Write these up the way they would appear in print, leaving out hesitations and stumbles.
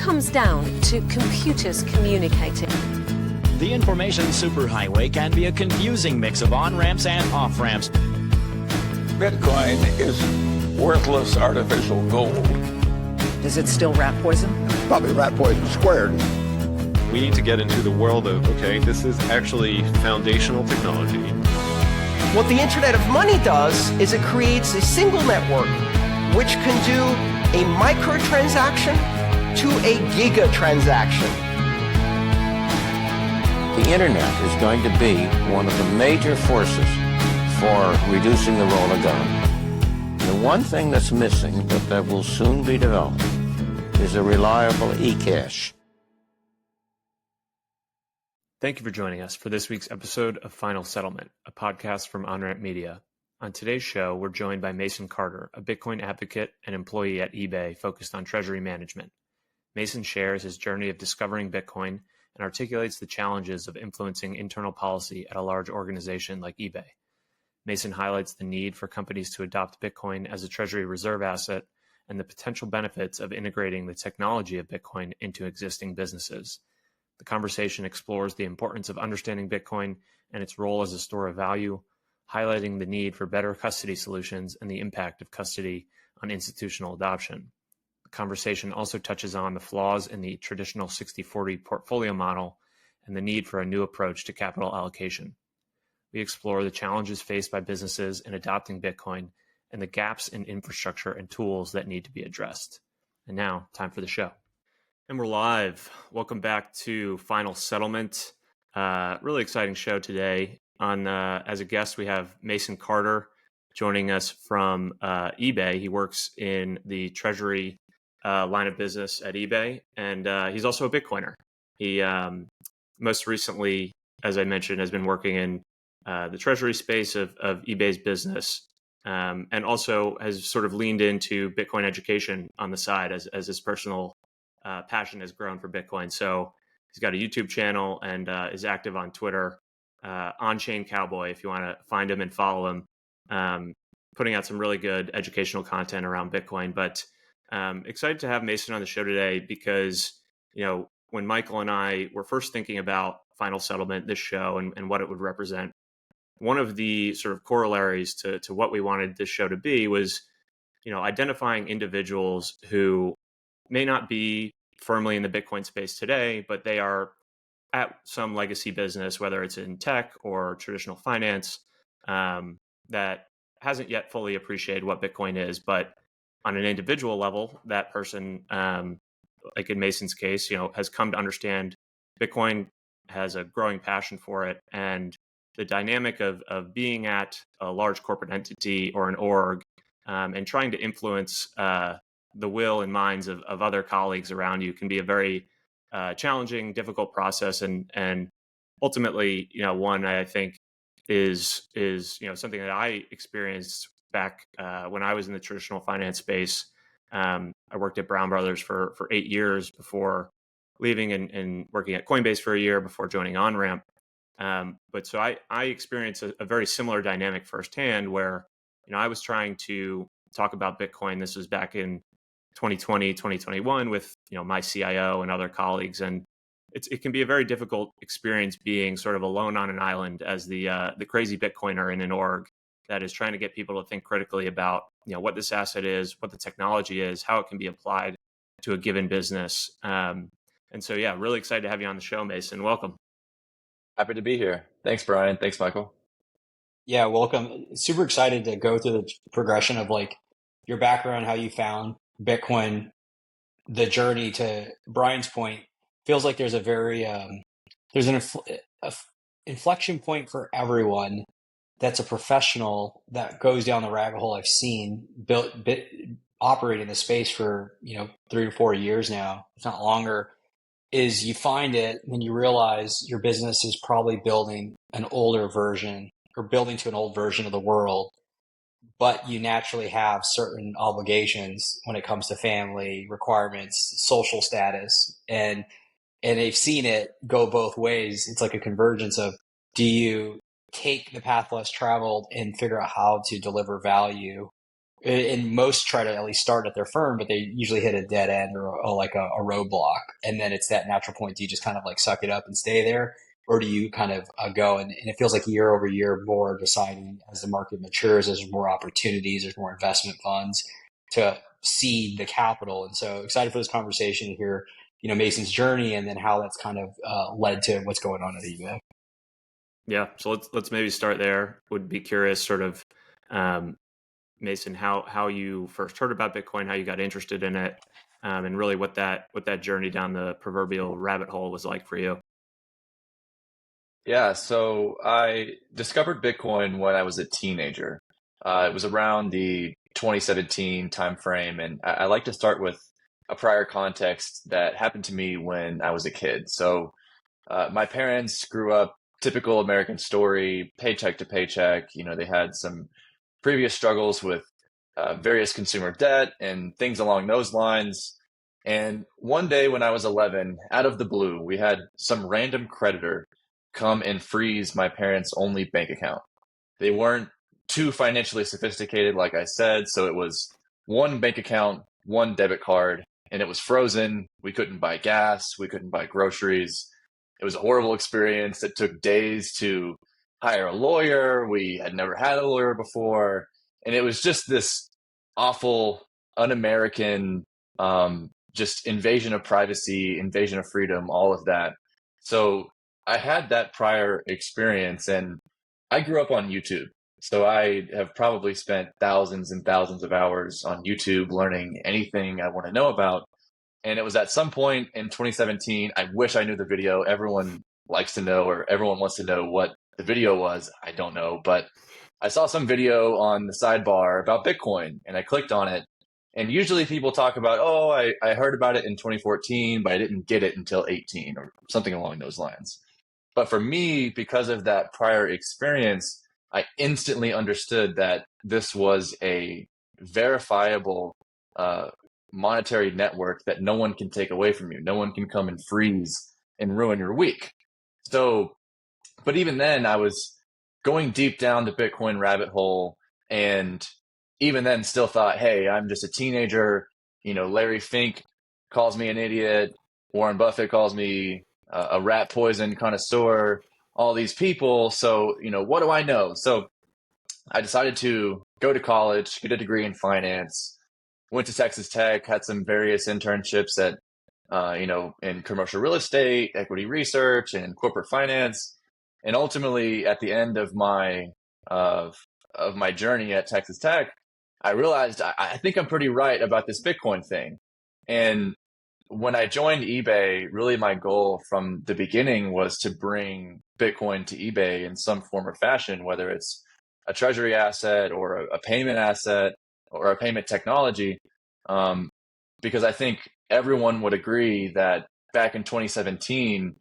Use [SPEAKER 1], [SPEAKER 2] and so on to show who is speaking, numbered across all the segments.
[SPEAKER 1] comes down to computers communicating.
[SPEAKER 2] The information superhighway can be a confusing mix of on-ramps and off-ramps.
[SPEAKER 3] Bitcoin is worthless artificial gold.
[SPEAKER 4] Is it still rat poison?
[SPEAKER 3] Probably rat poison squared.
[SPEAKER 5] We need to get into the world of, okay, this is actually foundational technology.
[SPEAKER 6] What the Internet of Money does is it creates a single network which can do a microtransaction to a gigatransaction.
[SPEAKER 7] The Internet is going to be one of the major forces for reducing the role of government. The one thing that's missing, but that will soon be developed, is a reliable e-cash.
[SPEAKER 8] Thank you for joining us for this week's episode of Final Settlement, a podcast from Onramp Media. On today's show, we're joined by Mason Carter, a Bitcoin advocate and employee at eBay focused on treasury management. Mason shares his journey of discovering Bitcoin and articulates the challenges of influencing internal policy at a large organization like eBay. Mason highlights the need for companies to adopt Bitcoin as a treasury reserve asset and the potential benefits of integrating the technology of Bitcoin into existing businesses. The conversation explores the importance of understanding Bitcoin and its role as a store of value, highlighting the need for better custody solutions and the impact of custody on institutional adoption. The conversation also touches on the flaws in the traditional 60-40 portfolio model and the need for a new approach to capital allocation. We explore the challenges faced by businesses in adopting Bitcoin and the gaps in infrastructure and tools that need to be addressed. And now, time for the show. And we're live. Welcome back to Final Settlement. Really exciting show today. As a guest, we have Mason Carter joining us from eBay. He works in the treasury line of business at eBay, and he's also a Bitcoiner. He most recently, as I mentioned, has been working in the treasury space of eBay's business, and also has sort of leaned into Bitcoin education on the side as his personal passion has grown for Bitcoin. So he's got a YouTube channel and is active on Twitter, On-Chain Cowboy, if you want to find him and follow him, putting out some really good educational content around Bitcoin. But excited to have Mason on the show today because, when Michael and I were first thinking about Final Settlement, this show, and what it would represent, one of the sort of corollaries to what we wanted this show to be was, identifying individuals who may not be firmly in the Bitcoin space today, but they are at some legacy business, whether it's in tech or traditional finance, that hasn't yet fully appreciated what Bitcoin is. But on an individual level, that person, like in Mason's case, has come to understand Bitcoin, has a growing passion for it. And the dynamic of being at a large corporate entity or an org and trying to influence the will and minds of other colleagues around you can be a very challenging, difficult process, and ultimately, one I think is something that I experienced back when I was in the traditional finance space. I worked at Brown Brothers for 8 years before leaving and working at Coinbase for a year before joining OnRamp. But so I experienced a very similar dynamic firsthand where, I was trying to talk about Bitcoin. This was back in 2020, 2021 with, my CIO and other colleagues. And it can be a very difficult experience being sort of alone on an island as the crazy Bitcoiner in an org that is trying to get people to think critically about, what this asset is, what the technology is, how it can be applied to a given business. And so, yeah, really excited to have you on the show, Mason. Welcome.
[SPEAKER 9] Happy to be here. Thanks, Brian. Thanks, Michael.
[SPEAKER 10] Yeah, welcome. Super excited to go through the progression of your background, how you found Bitcoin, the journey to Brian's point. Feels like there's a very there's an inflection point for everyone that's a professional that goes down the rabbit hole. I've seen operate in the space for 3 or 4 years now, if not longer. Is you find it and you realize your business is probably building an older version or building to an old version of the world, but you naturally have certain obligations when it comes to family requirements, social status, and they've seen it go both ways. It's like a convergence of, do you take the path less traveled and figure out how to deliver value and most try to at least start at their firm, but they usually hit a dead end or like a roadblock. And then it's that natural point. Do you just kind of like suck it up and stay there? Or do you kind of go and it feels like year over year more deciding as the market matures, there's more opportunities, there's more investment funds to seed the capital. And so excited for this conversation to hear, Mason's journey and then how that's kind of led to what's going on at eBay.
[SPEAKER 8] Yeah. So let's maybe start there. Would be curious sort of, Mason, how you first heard about Bitcoin, how you got interested in it, and really what that journey down the proverbial rabbit hole was like for you.
[SPEAKER 9] Yeah, so I discovered Bitcoin when I was a teenager. It was around the 2017 timeframe, and I like to start with a prior context that happened to me when I was a kid. So my parents grew up typical American story, paycheck to paycheck. They had some previous struggles with various consumer debt and things along those lines. And one day when I was 11, out of the blue, we had some random creditor come and freeze my parents' only bank account. They weren't too financially sophisticated, like I said, so it was one bank account, one debit card, and it was frozen. We couldn't buy gas, we couldn't buy groceries. It was a horrible experience. It took days to hire a lawyer. We had never had a lawyer before. And it was just this awful, un-American, just invasion of privacy, invasion of freedom, all of that. So I had that prior experience, and I grew up on YouTube. So I have probably spent thousands and thousands of hours on YouTube learning anything I want to know about. And it was at some point in 2017, I wish I knew the video. Everyone likes to know, or everyone wants to know what the video was. I don't know, but I saw some video on the sidebar about Bitcoin, and I clicked on it. And usually people talk about, oh, I heard about it in 2014, but I didn't get it until 18 or something along those lines. But for me, because of that prior experience, I instantly understood that this was a verifiable monetary network that no one can take away from you. No one can come and freeze and ruin your week. So, but even then, I was going deep down the Bitcoin rabbit hole, and even then still thought, hey, I'm just a teenager. Larry Fink calls me an idiot. Warren Buffett calls me a rat poison connoisseur, all these people. So, what do I know? So I decided to go to college, get a degree in finance, went to Texas Tech, had some various internships at, in commercial real estate, equity research, and corporate finance. And ultimately, at the end of my journey at Texas Tech, I realized I think I'm pretty right about this Bitcoin thing. And when I joined eBay, really my goal from the beginning was to bring Bitcoin to eBay in some form or fashion, whether it's a treasury asset or a payment asset or a payment technology, because I think everyone would agree that back in 2017,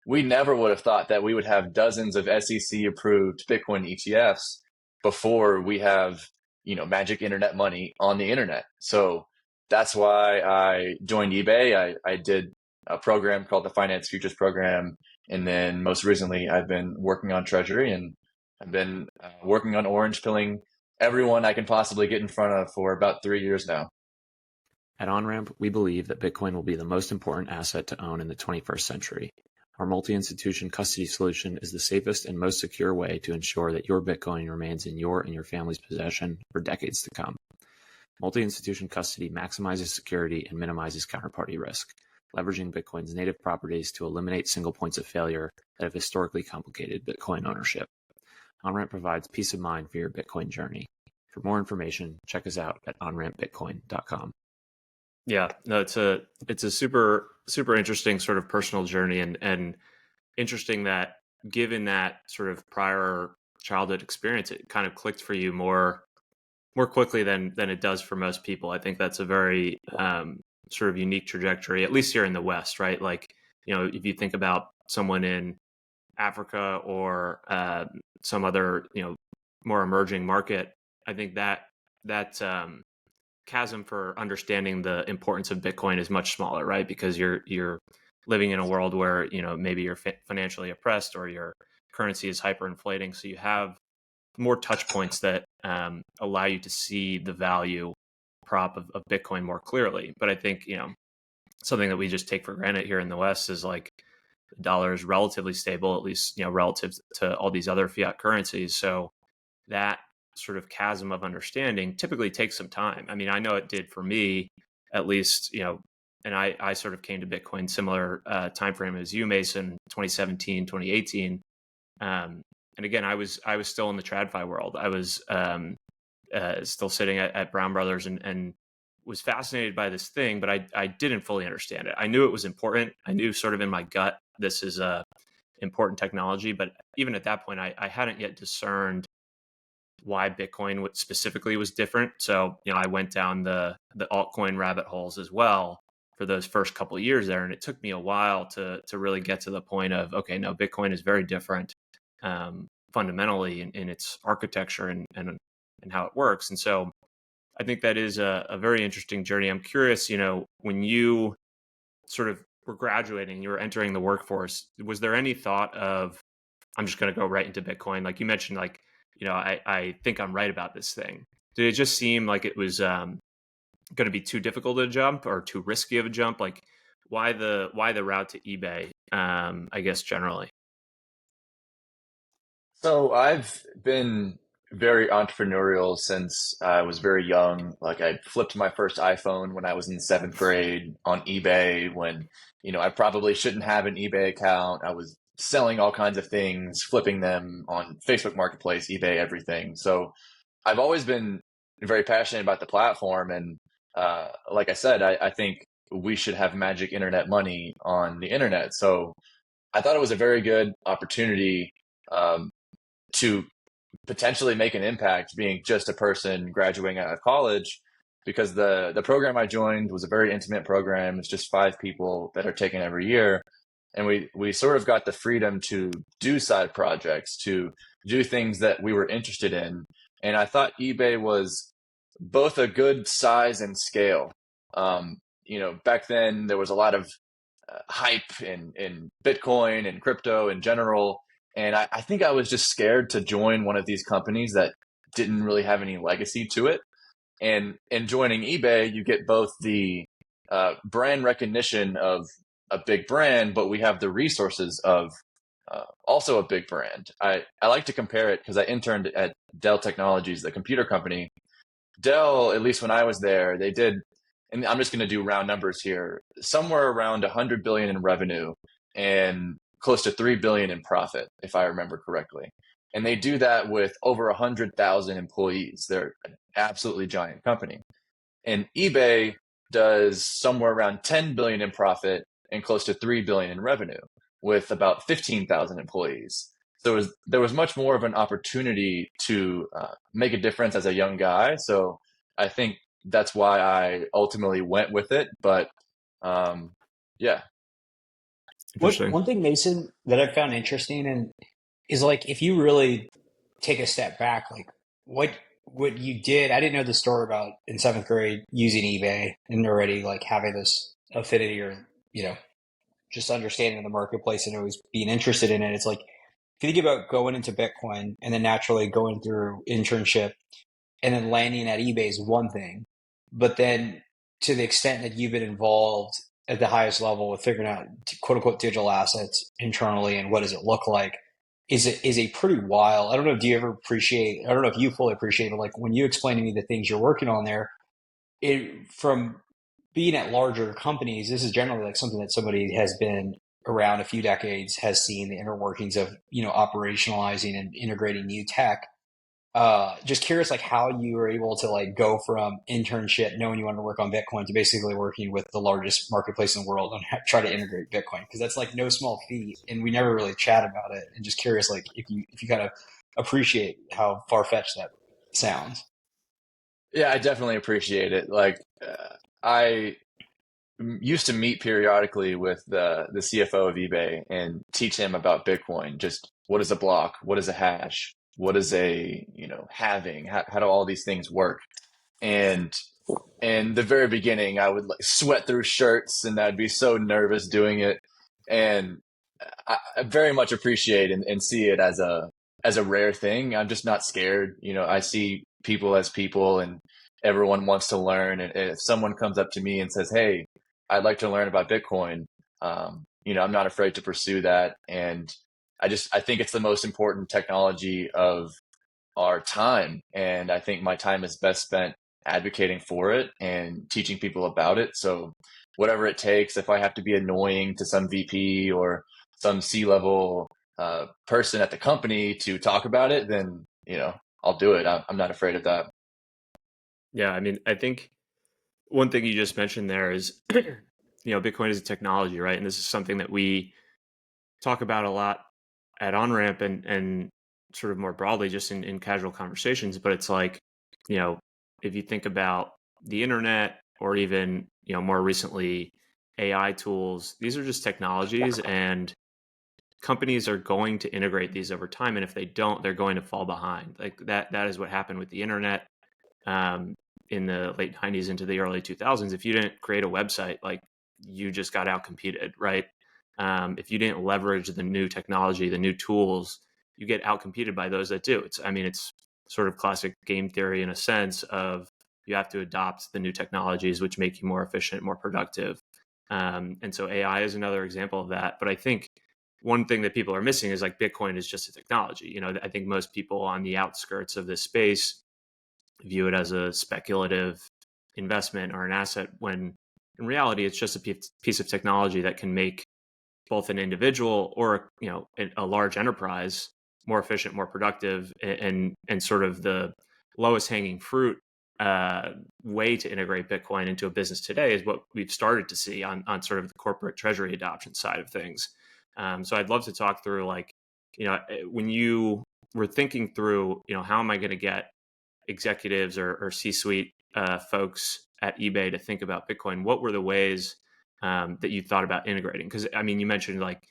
[SPEAKER 9] we never would have thought that we would have dozens of SEC-approved Bitcoin ETFs before we have, magic internet money on the internet. So that's why I joined eBay. I did a program called the Finance Futures Program. And then most recently, I've been working on Treasury, and I've been working on orange pilling everyone I can possibly get in front of for about 3 years now.
[SPEAKER 8] At Onramp, we believe that Bitcoin will be the most important asset to own in the 21st century. Our multi-institution custody solution is the safest and most secure way to ensure that your Bitcoin remains in your and your family's possession for decades to come. Multi-institution custody maximizes security and minimizes counterparty risk, leveraging Bitcoin's native properties to eliminate single points of failure that have historically complicated Bitcoin ownership. Onramp provides peace of mind for your Bitcoin journey. For more information, check us out at onrampbitcoin.com. Yeah, no, it's a super interesting sort of personal journey, and interesting that given that sort of prior childhood experience, it kind of clicked for you more quickly than it does for most people. I think that's a very sort of unique trajectory, at least here in the West, right? Like, if you think about someone in Africa or some other, more emerging market, I think that chasm for understanding the importance of Bitcoin is much smaller, right? Because you're living in a world where, maybe you're financially oppressed or your currency is hyperinflating. So you have more touch points that allow you to see the value prop of Bitcoin more clearly. But I think, something that we just take for granted here in the West is like the dollar is relatively stable, at least, relative to all these other fiat currencies. So that sort of chasm of understanding typically takes some time. I mean, I know it did for me, at least, and I sort of came to Bitcoin similar timeframe as you, Mason, 2017, 2018. And again, I was still in the TradFi world. I was still sitting at Brown Brothers and was fascinated by this thing, but I didn't fully understand it. I knew it was important. I knew sort of in my gut, this is a important technology, but even at that point, I hadn't yet discerned why Bitcoin specifically was different. So, I went down the altcoin rabbit holes as well for those first couple of years there. And it took me a while to really get to the point of, okay, no, Bitcoin is very different fundamentally in its architecture and how it works. And so I think that is a very interesting journey. I'm curious, when you sort of were graduating, you were entering the workforce, was there any thought of, I'm just going to go right into Bitcoin? Like you mentioned, like, I think I'm right about this thing. Did it just seem like it was going to be too difficult a jump or too risky of a jump? Like why the route to eBay, I guess, generally?
[SPEAKER 9] So I've been very entrepreneurial since I was very young. Like I flipped my first iPhone when I was in 7th grade on eBay when, I probably shouldn't have an eBay account. I was selling all kinds of things, flipping them on Facebook Marketplace, eBay, everything. So I've always been very passionate about the platform. And like I said, I think we should have magic internet money on the internet. So I thought it was a very good opportunity to potentially make an impact being just a person graduating out of college, because the program I joined was a very intimate program. It's just 5 people that are taken every year. And we sort of got the freedom to do side projects, to do things that we were interested in. And I thought eBay was both a good size and scale. Back then there was a lot of hype in Bitcoin and crypto in general. And I think I was just scared to join one of these companies that didn't really have any legacy to it. And in joining eBay, you get both the brand recognition of a big brand, but we have the resources of also a big brand. I like to compare it because I interned at Dell Technologies, the computer company. Dell, at least when I was there, they did, and I'm just going to do round numbers here, somewhere around 100 billion in revenue and close to 3 billion in profit, if I remember correctly. And they do that with over 100,000 employees. They're an absolutely giant company. And eBay does somewhere around 10 billion in profit and close to 3 billion in revenue with about 15,000 employees. So there was much more of an opportunity to make a difference as a young guy. So I think that's why I ultimately went with it. But yeah.
[SPEAKER 10] One thing, Mason, that I've found interesting and is like, if you really take a step back, like what you did, I didn't know the story about in 7th grade using eBay and already like having this affinity or, just understanding the marketplace and always being interested in it. It's like, if you think about going into Bitcoin and then naturally going through internship and then landing at eBay is one thing, but then to the extent that you've been involved at the highest level with figuring out quote unquote digital assets internally and what does it look like is a pretty wild. I don't know if you fully appreciate it, like when you explain to me the things you're working on there, from being at larger companies, this is generally like something that somebody has been around a few decades, has seen the inner workings of, operationalizing and integrating new tech. Just curious, like how you were able to like go from internship, knowing you wanted to work on Bitcoin, to basically working with the largest marketplace in the world and try to integrate Bitcoin, because that's like no small feat, and we never really chat about it. And just curious, like if you kind of appreciate how far fetched that sounds.
[SPEAKER 9] Yeah, I definitely appreciate it. Like I used to meet periodically with the CFO of eBay and teach him about Bitcoin. Just what is a block? What is a hash? What is a, halving? How do all these things work? And in the very beginning, I would like sweat through shirts and I'd be so nervous doing it. And I very much appreciate and see it as a rare thing. I'm just not scared. I see people as people, and everyone wants to learn. And if someone comes up to me and says, "Hey, I'd like to learn about Bitcoin," I'm not afraid to pursue that. And I think it's the most important technology of our time. And I think my time is best spent advocating for it and teaching people about it. So whatever it takes, if I have to be annoying to some VP or some C-level person at the company to talk about it, then, I'll do it. I'm not afraid of that.
[SPEAKER 8] Yeah, I mean, I think one thing you just mentioned there is, Bitcoin is a technology, right? And this is something that we talk about a lot at OnRamp and sort of more broadly just in casual conversations. But it's like, if you think about the internet or even, more recently AI tools, these are just technologies, and companies are going to integrate these over time. And if they don't, they're going to fall behind. Like that is what happened with the internet in the late 90s into the early 2000s. If you didn't create a website, like, you just got outcompeted, right? If you didn't leverage the new technology, the new tools, you get outcompeted by those that do. It's sort of classic game theory in a sense of you have to adopt the new technologies, which make you more efficient, more productive. And so AI is another example of that. But I think one thing that people are missing is like Bitcoin is just a technology. I think most people on the outskirts of this space view it as a speculative investment or an asset, when in reality, it's just a piece of technology that can make both an individual or a large enterprise more efficient, more productive, and sort of the lowest hanging fruit way to integrate Bitcoin into a business today is what we've started to see on sort of the corporate treasury adoption side of things. So I'd love to talk through, like, when you were thinking through, how am I going to get executives or C-suite folks at eBay to think about Bitcoin? What were the ways that you thought about integrating? Because you mentioned like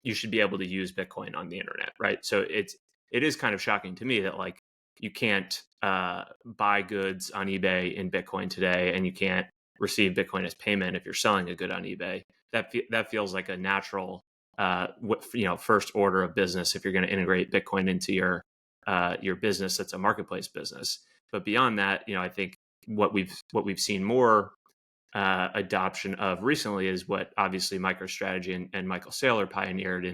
[SPEAKER 8] you should be able to use Bitcoin on the internet, right? So it is kind of shocking to me that like you can't buy goods on eBay in Bitcoin today, and you can't receive Bitcoin as payment if you're selling a good on eBay. That feels like a natural first order of business if you're going to integrate Bitcoin into your business that's a marketplace business. But beyond that, I think what we've seen more adoption of recently is what obviously MicroStrategy and Michael Saylor pioneered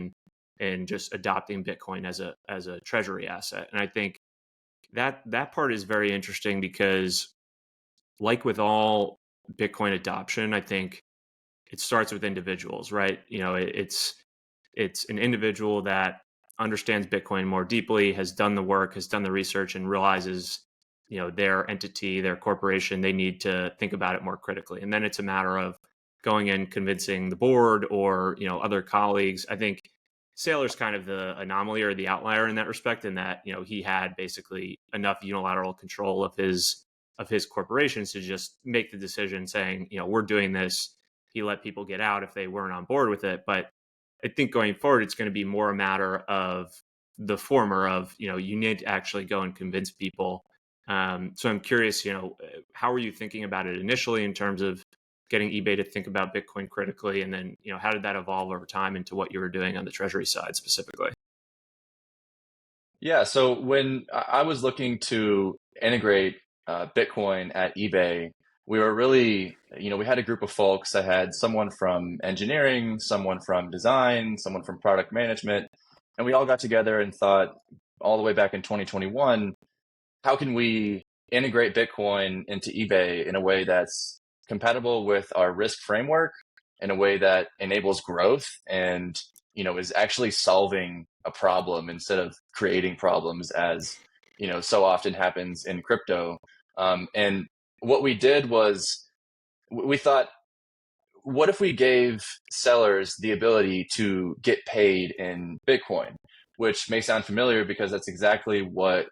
[SPEAKER 8] in just adopting Bitcoin as a treasury asset. And I think that part is very interesting because, like with all Bitcoin adoption, I think it starts with individuals, right? It's an individual that understands Bitcoin more deeply, has done the work, has done the research, and realizes, their entity, their corporation, they need to think about it more critically. And then it's a matter of going in, convincing the board or, other colleagues. I think Saylor's kind of the anomaly or the outlier in that respect, in that, he had basically enough unilateral control of his corporations to just make the decision saying, we're doing this. He let people get out if they weren't on board with it. But I think going forward, it's going to be more a matter of the former of, you need to actually go and convince people. So I'm curious, how were you thinking about it initially in terms of getting eBay to think about Bitcoin critically? And then, how did that evolve over time into what you were doing on the treasury side specifically?
[SPEAKER 9] Yeah, so when I was looking to integrate Bitcoin at eBay, we were really, we had a group of folks. I had someone from engineering, someone from design, someone from product management, and we all got together and thought all the way back in 2021, how can we integrate Bitcoin into eBay in a way that's compatible with our risk framework, in a way that enables growth and, is actually solving a problem instead of creating problems, as, so often happens in crypto. And what we did was we thought, what if we gave sellers the ability to get paid in Bitcoin, which may sound familiar because that's exactly what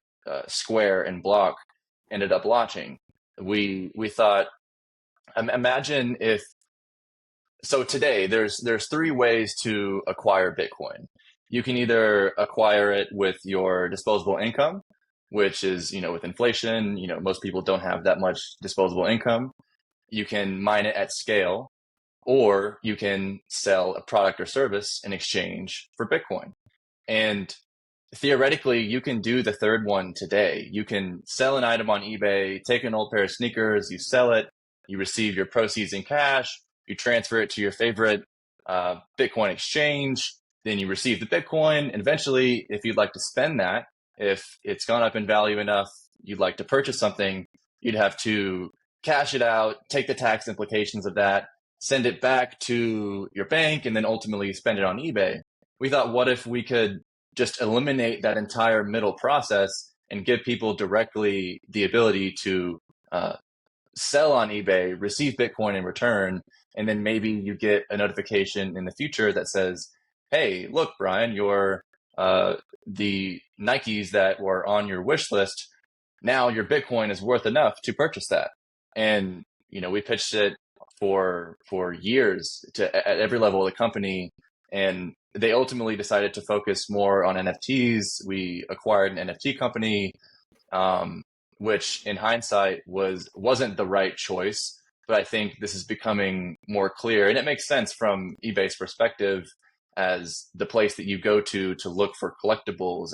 [SPEAKER 9] Square and Block ended up launching. We thought, imagine if, so today there's three ways to acquire Bitcoin. You can either acquire it with your disposable income, which is, with inflation, most people don't have that much disposable income. You can mine it at scale, or you can sell a product or service in exchange for Bitcoin. And theoretically, you can do the third one today. You can sell an item on eBay, take an old pair of sneakers, you sell it, you receive your proceeds in cash, you transfer it to your favorite Bitcoin exchange, then you receive the Bitcoin. And eventually, if you'd like to spend that, if it's gone up in value enough, you'd like to purchase something, you'd have to cash it out, take the tax implications of that, send it back to your bank, and then ultimately spend it on eBay. We thought, what if we could just eliminate that entire middle process and give people directly the ability to sell on eBay, receive Bitcoin in return, and then maybe you get a notification in the future that says, hey, look, Brian, the Nikes that were on your wish list, now your Bitcoin is worth enough to purchase that. And, we pitched it for years at every level of the company. And they ultimately decided to focus more on NFTs. We acquired an NFT company, which in hindsight wasn't the right choice. But I think this is becoming more clear. And it makes sense from eBay's perspective as the place that you go to look for collectibles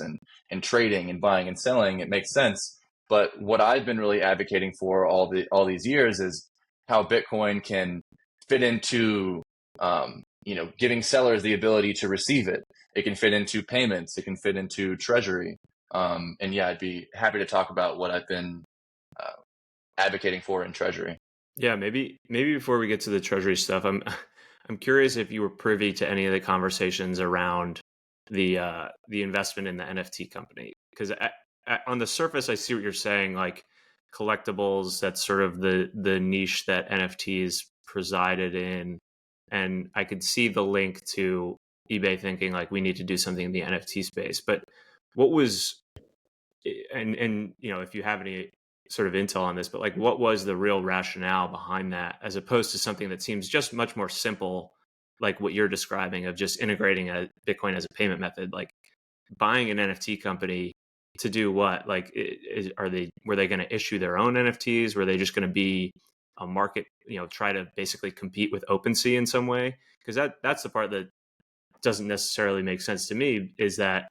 [SPEAKER 9] and trading and buying and selling. It makes sense. But what I've been really advocating for all these years is how Bitcoin can fit into giving sellers the ability to receive it. It can fit into payments. It can fit into treasury. And yeah, I'd be happy to talk about what I've been advocating for in treasury.
[SPEAKER 8] Yeah, maybe before we get to the treasury stuff, I'm curious if you were privy to any of the conversations around the investment in the NFT company, because on the surface, I see what you're saying, like collectibles, that's sort of the niche that NFTs presided in. And I could see the link to eBay thinking like we need to do something in the NFT space. But what was, and if you have any sort of intel on this, but like what was the real rationale behind that, as opposed to something that seems just much more simple, like what you're describing of just integrating a Bitcoin as a payment method, like buying an NFT company to do what? Like, were they going to issue their own NFTs? Were they just going to be a market, try to basically compete with OpenSea in some way? Because that's the part that doesn't necessarily make sense to me, is that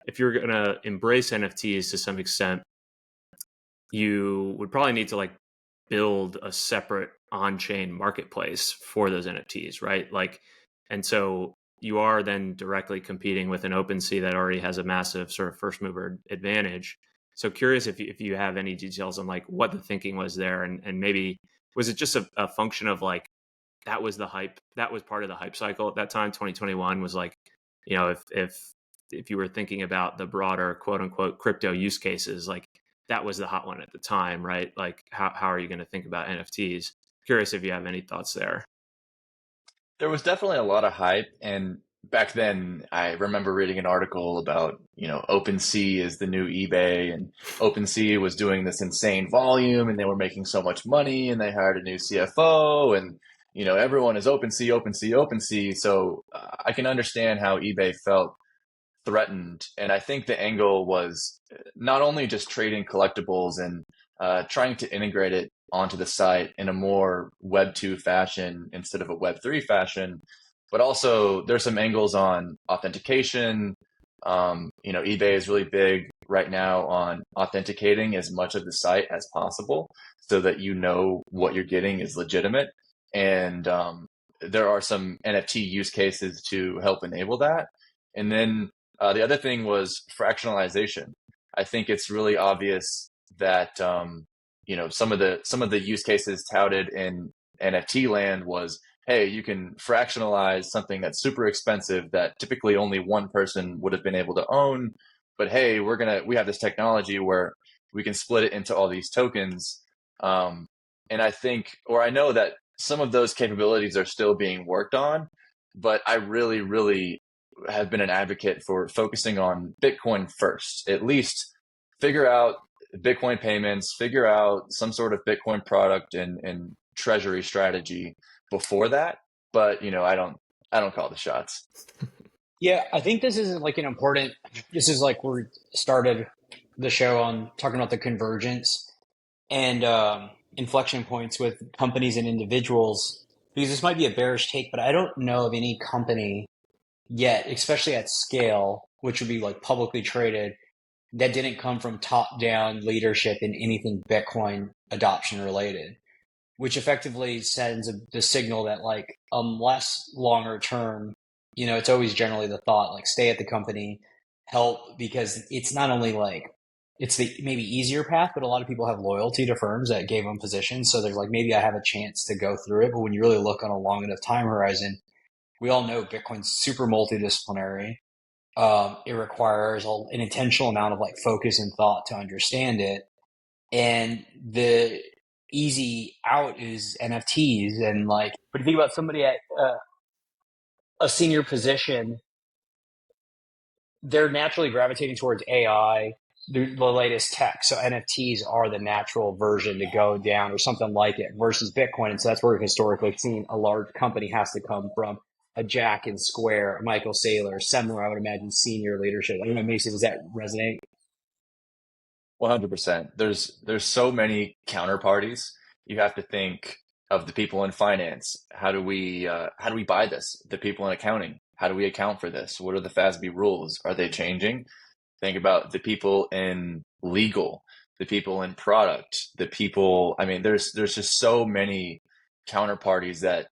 [SPEAKER 8] if you're going to embrace NFTs to some extent, you would probably need to like build a separate on-chain marketplace for those NFTs, right? Like, and so you are then directly competing with an OpenSea that already has a massive sort of first mover advantage. So curious if you have any details on like what the thinking was there, and maybe was it just a function of like that was the hype, that was part of the hype cycle at that time? 2021 was like, if you were thinking about the broader quote unquote crypto use cases, like that was the hot one at the time, right? Like how are you going to think about NFTs? Curious if you have any thoughts there.
[SPEAKER 9] There was definitely a lot of hype. And back then, I remember reading an article about, OpenSea is the new eBay, and OpenSea was doing this insane volume and they were making so much money and they hired a new CFO and, everyone is OpenSea, OpenSea, OpenSea. So I can understand how eBay felt threatened. And I think the angle was not only just trading collectibles and trying to integrate it onto the site in a more Web 2 fashion instead of a Web 3 fashion, but also there's some angles on authentication. eBay is really big right now on authenticating as much of the site as possible so that what you're getting is legitimate. And there are some NFT use cases to help enable that. And then the other thing was fractionalization. I think it's really obvious that some of the use cases touted in NFT land was, hey, you can fractionalize something that's super expensive that typically only one person would have been able to own. But hey, we have this technology where we can split it into all these tokens. And I know that some of those capabilities are still being worked on, but I really, really have been an advocate for focusing on Bitcoin first. At least figure out Bitcoin payments, figure out some sort of Bitcoin product and treasury strategy before that. But I don't call the shots.
[SPEAKER 10] Yeah, I think this is like this is like we started the show on talking about the convergence and inflection points with companies and individuals, because this might be a bearish take, but I don't know of any company yet, especially at scale, which would be like publicly traded, that didn't come from top-down leadership in anything Bitcoin adoption related, which effectively sends the signal that like unless longer term, it's always generally the thought like stay at the company, help, because it's not only like it's the maybe easier path, but a lot of people have loyalty to firms that gave them positions. So there's like, maybe I have a chance to go through it. But when you really look on a long enough time horizon, we all know Bitcoin's super multidisciplinary. It requires an intentional amount of like focus and thought to understand it. And the easy out is NFTs. And like, but you think about somebody at a senior position, they're naturally gravitating towards AI, the latest tech. So NFTs are the natural version to go down or something like it versus Bitcoin. And so that's where we've historically seen a large company has to come from a Jack and Square, a Michael Saylor, similar, I would imagine, senior leadership. I don't know, Mason, does that resonate?
[SPEAKER 9] 100%. There's so many counterparties. You have to think of the people in finance. How do we buy this? The people in accounting. How do we account for this? What are the FASB rules? Are they changing? Think about the people in legal, the people in product, the people. I mean, there's just so many counterparties that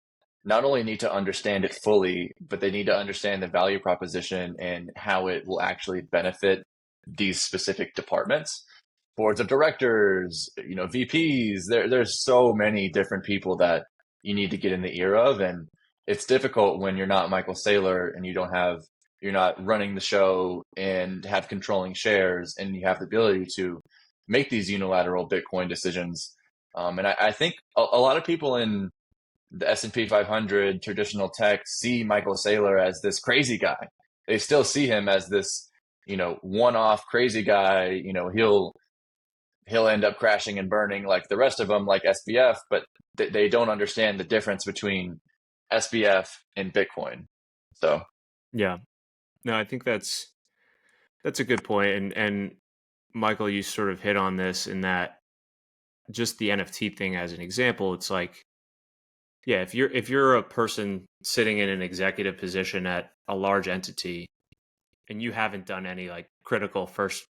[SPEAKER 9] not only need to understand it fully, but they need to understand the value proposition and how it will actually benefit these specific departments. Boards of directors, VPs, there's so many different people that you need to get in the ear of. And it's difficult when you're not Michael Saylor and you're not running the show and have controlling shares and you have the ability to make these unilateral Bitcoin decisions. And I think a lot of people in the S&P 500 traditional tech see Michael Saylor as this crazy guy. They still see him as this, one-off crazy guy. He'll end up crashing and burning like the rest of them, like SBF, but they don't understand the difference between SBF and Bitcoin. So,
[SPEAKER 8] yeah, no, I think that's a good point. And Michael, you sort of hit on this in that just the NFT thing as an example. It's like, yeah, if you're a person sitting in an executive position at a large entity and you haven't done any like critical first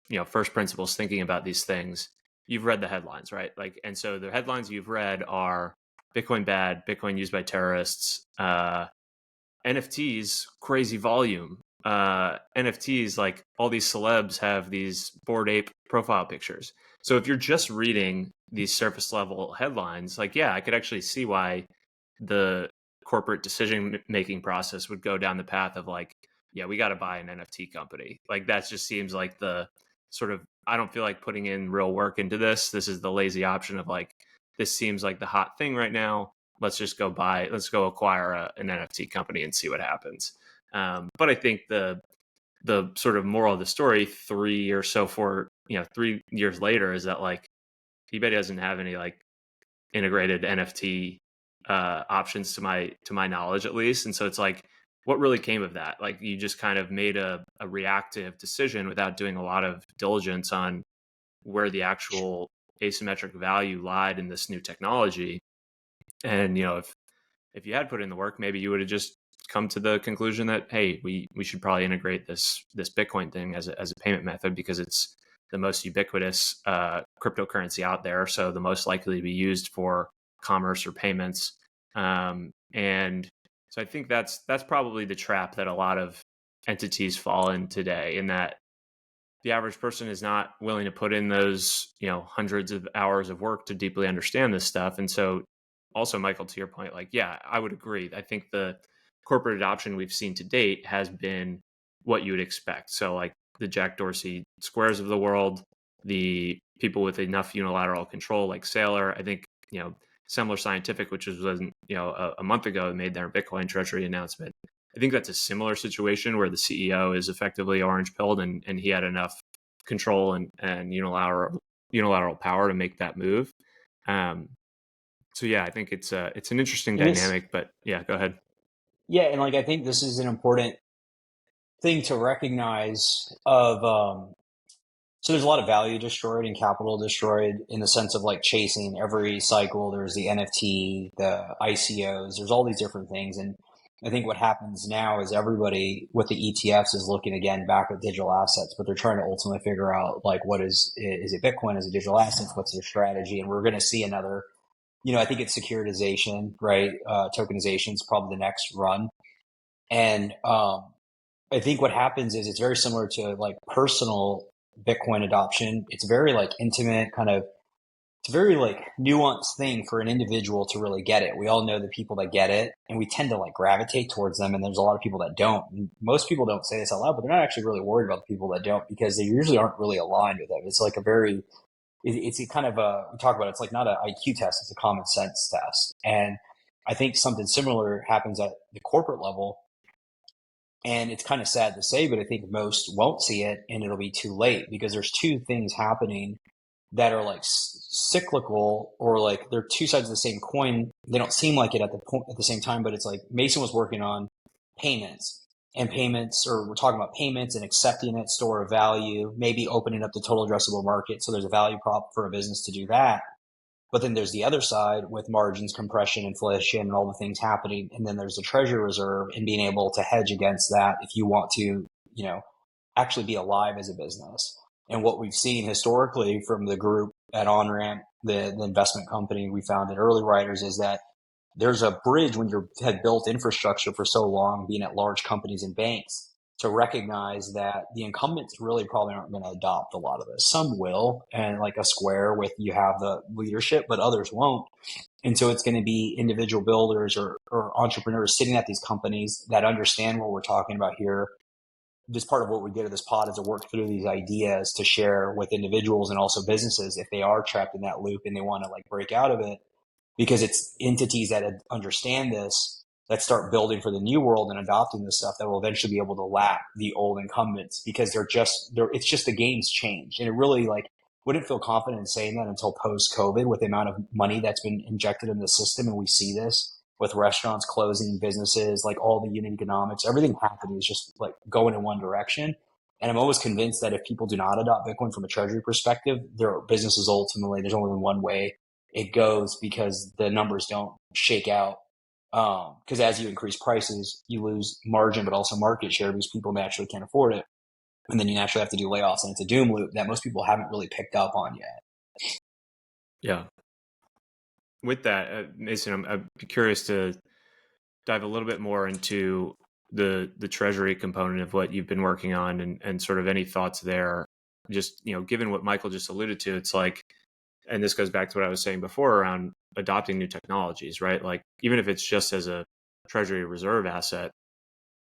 [SPEAKER 8] principles thinking about these things, you've read the headlines, right? Like, and so the headlines you've read are Bitcoin bad, Bitcoin used by terrorists, NFTs, crazy volume, NFTs, like all these celebs have these Bored Ape profile pictures. So if you're just reading these surface level headlines, like, yeah, I could actually see why the corporate decision-making process would go down the path of like, yeah, we got to buy an NFT company. Like that just seems like the sort of, I don't feel like putting in real work into this. This is the lazy option of like, this seems like the hot thing right now. Let's go acquire an NFT company and see what happens. But I think the sort of moral of the story 3 years later is that like eBay doesn't have any like integrated NFT options to my knowledge, at least. And so it's like, what really came of that? Like you just kind of made a reactive decision without doing a lot of diligence on where the actual asymmetric value lied in this new technology. And, if you had put in the work, maybe you would have just come to the conclusion that, hey, we should probably integrate this Bitcoin thing as a payment method because it's the most ubiquitous cryptocurrency out there. So the most likely to be used for commerce or payments. And so I think that's probably the trap that a lot of entities fall in today, in that the average person is not willing to put in those, hundreds of hours of work to deeply understand this stuff. And so also, Michael, to your point, like, yeah, I would agree. I think the corporate adoption we've seen to date has been what you would expect. So like the Jack Dorsey Squares of the world, the people with enough unilateral control like Saylor, I think, Semler Scientific, which was, a month ago, made their Bitcoin treasury announcement. I think that's a similar situation where the CEO is effectively orange pilled and he had enough control and unilateral power to make that move. So yeah, I think it's an interesting dynamic, but yeah, go ahead.
[SPEAKER 10] Yeah. And like, I think this is an important thing to recognize of, so there's a lot of value destroyed and capital destroyed in the sense of like chasing every cycle. There's the NFT, the ICOs, there's all these different things. And I think what happens now is everybody with the ETFs is looking again back at digital assets, but they're trying to ultimately figure out like, what is it Bitcoin as a digital asset? What's their strategy? And we're going to see another, I think it's securitization, right? Tokenization is probably the next run. And, I think what happens is it's very similar to like personal Bitcoin adoption. It's very like intimate kind of, it's a very like nuanced thing for an individual to really get it. We all know the people that get it and we tend to like gravitate towards them. And there's a lot of people that don't. And most people don't say this out loud, but they're not actually really worried about the people that don't because they usually aren't really aligned with them. It's like it's a kind of we talk about it, it's like not an IQ test, it's a common sense test. And I think something similar happens at the corporate level. And it's kind of sad to say, but I think most won't see it and it'll be too late because there's two things happening that are like cyclical or like they're two sides of the same coin. They don't seem like it at the same time, but it's like Mason was working on payments or we're talking about payments and accepting it, store of value, maybe opening up the total addressable market. So there's a value prop for a business to do that. But then there's the other side with margins, compression, inflation, and all the things happening. And then there's the treasury reserve and being able to hedge against that if you want to, actually be alive as a business. And what we've seen historically from the group at Onramp, the investment company we founded Early Riders, is that there's a bridge when you had built infrastructure for so long, being at large companies and banks, to recognize that the incumbents really probably aren't going to adopt a lot of this. Some will, and like a Square with you have the leadership, but others won't. And so it's going to be individual builders or entrepreneurs sitting at these companies that understand what we're talking about here. Just part of what we did at this pod is to work through these ideas to share with individuals and also businesses if they are trapped in that loop and they want to like break out of it, because it's entities that understand this that start building for the new world and adopting this stuff that will eventually be able to lap the old incumbents because it's just the game's changed. And it really like wouldn't feel confident in saying that until post COVID with the amount of money that's been injected in the system. And we see this with restaurants closing, businesses, like all the unit economics, everything happening is just like going in one direction. And I'm always convinced that if people do not adopt Bitcoin from a treasury perspective, their businesses ultimately, there's only one way it goes because the numbers don't shake out. Because as you increase prices, you lose margin, but also market share because people naturally can't afford it. And then you naturally have to do layoffs, and it's a doom loop that most people haven't really picked up on yet.
[SPEAKER 8] Yeah. With that, Mason, I'd be curious to dive a little bit more into the treasury component of what you've been working on and sort of any thoughts there. Just, given what Michael just alluded to, it's like, and this goes back to what I was saying before around adopting new technologies, right? Like even if it's just as a treasury reserve asset,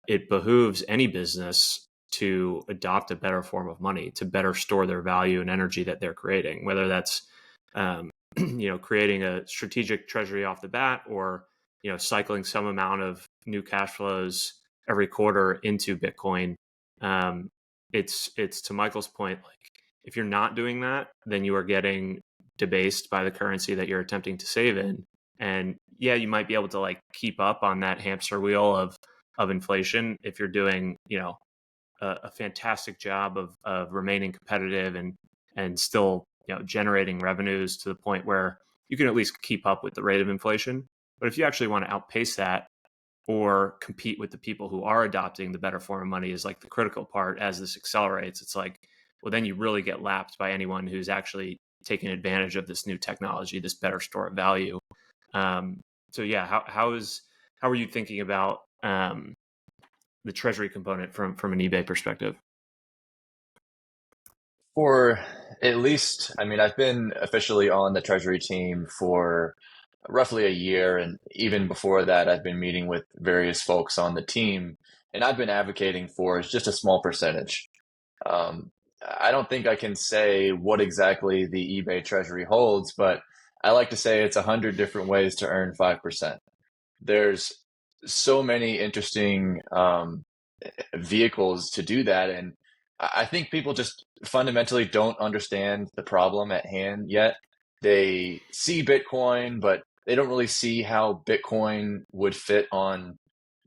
[SPEAKER 8] it behooves any business to adopt a better form of money to better store their value and energy that they're creating, whether that's creating a strategic treasury off the bat or, cycling some amount of new cash flows every quarter into Bitcoin. It's to Michael's point, like if you're not doing that, then you are getting debased by the currency that you're attempting to save in. And yeah, you might be able to like keep up on that hamster wheel of inflation if you're doing, a fantastic job of remaining competitive and still, generating revenues to the point where you can at least keep up with the rate of inflation. But if you actually want to outpace that or compete with the people who are adopting the better form of money is like the critical part as this accelerates. It's like, well, then you really get lapped by anyone who's actually taking advantage of this new technology, this better store of value. So yeah, how are you thinking about the treasury component from an eBay perspective?
[SPEAKER 9] For at least, I've been officially on the treasury team for roughly a year. And even before that, I've been meeting with various folks on the team. And I've been advocating for just a small percentage. I don't think I can say what exactly the eBay treasury holds, but I like to say it's 100 different ways to earn 5%. There's so many interesting vehicles to do that. And I think people just fundamentally don't understand the problem at hand yet. They see Bitcoin, but they don't really see how Bitcoin would fit on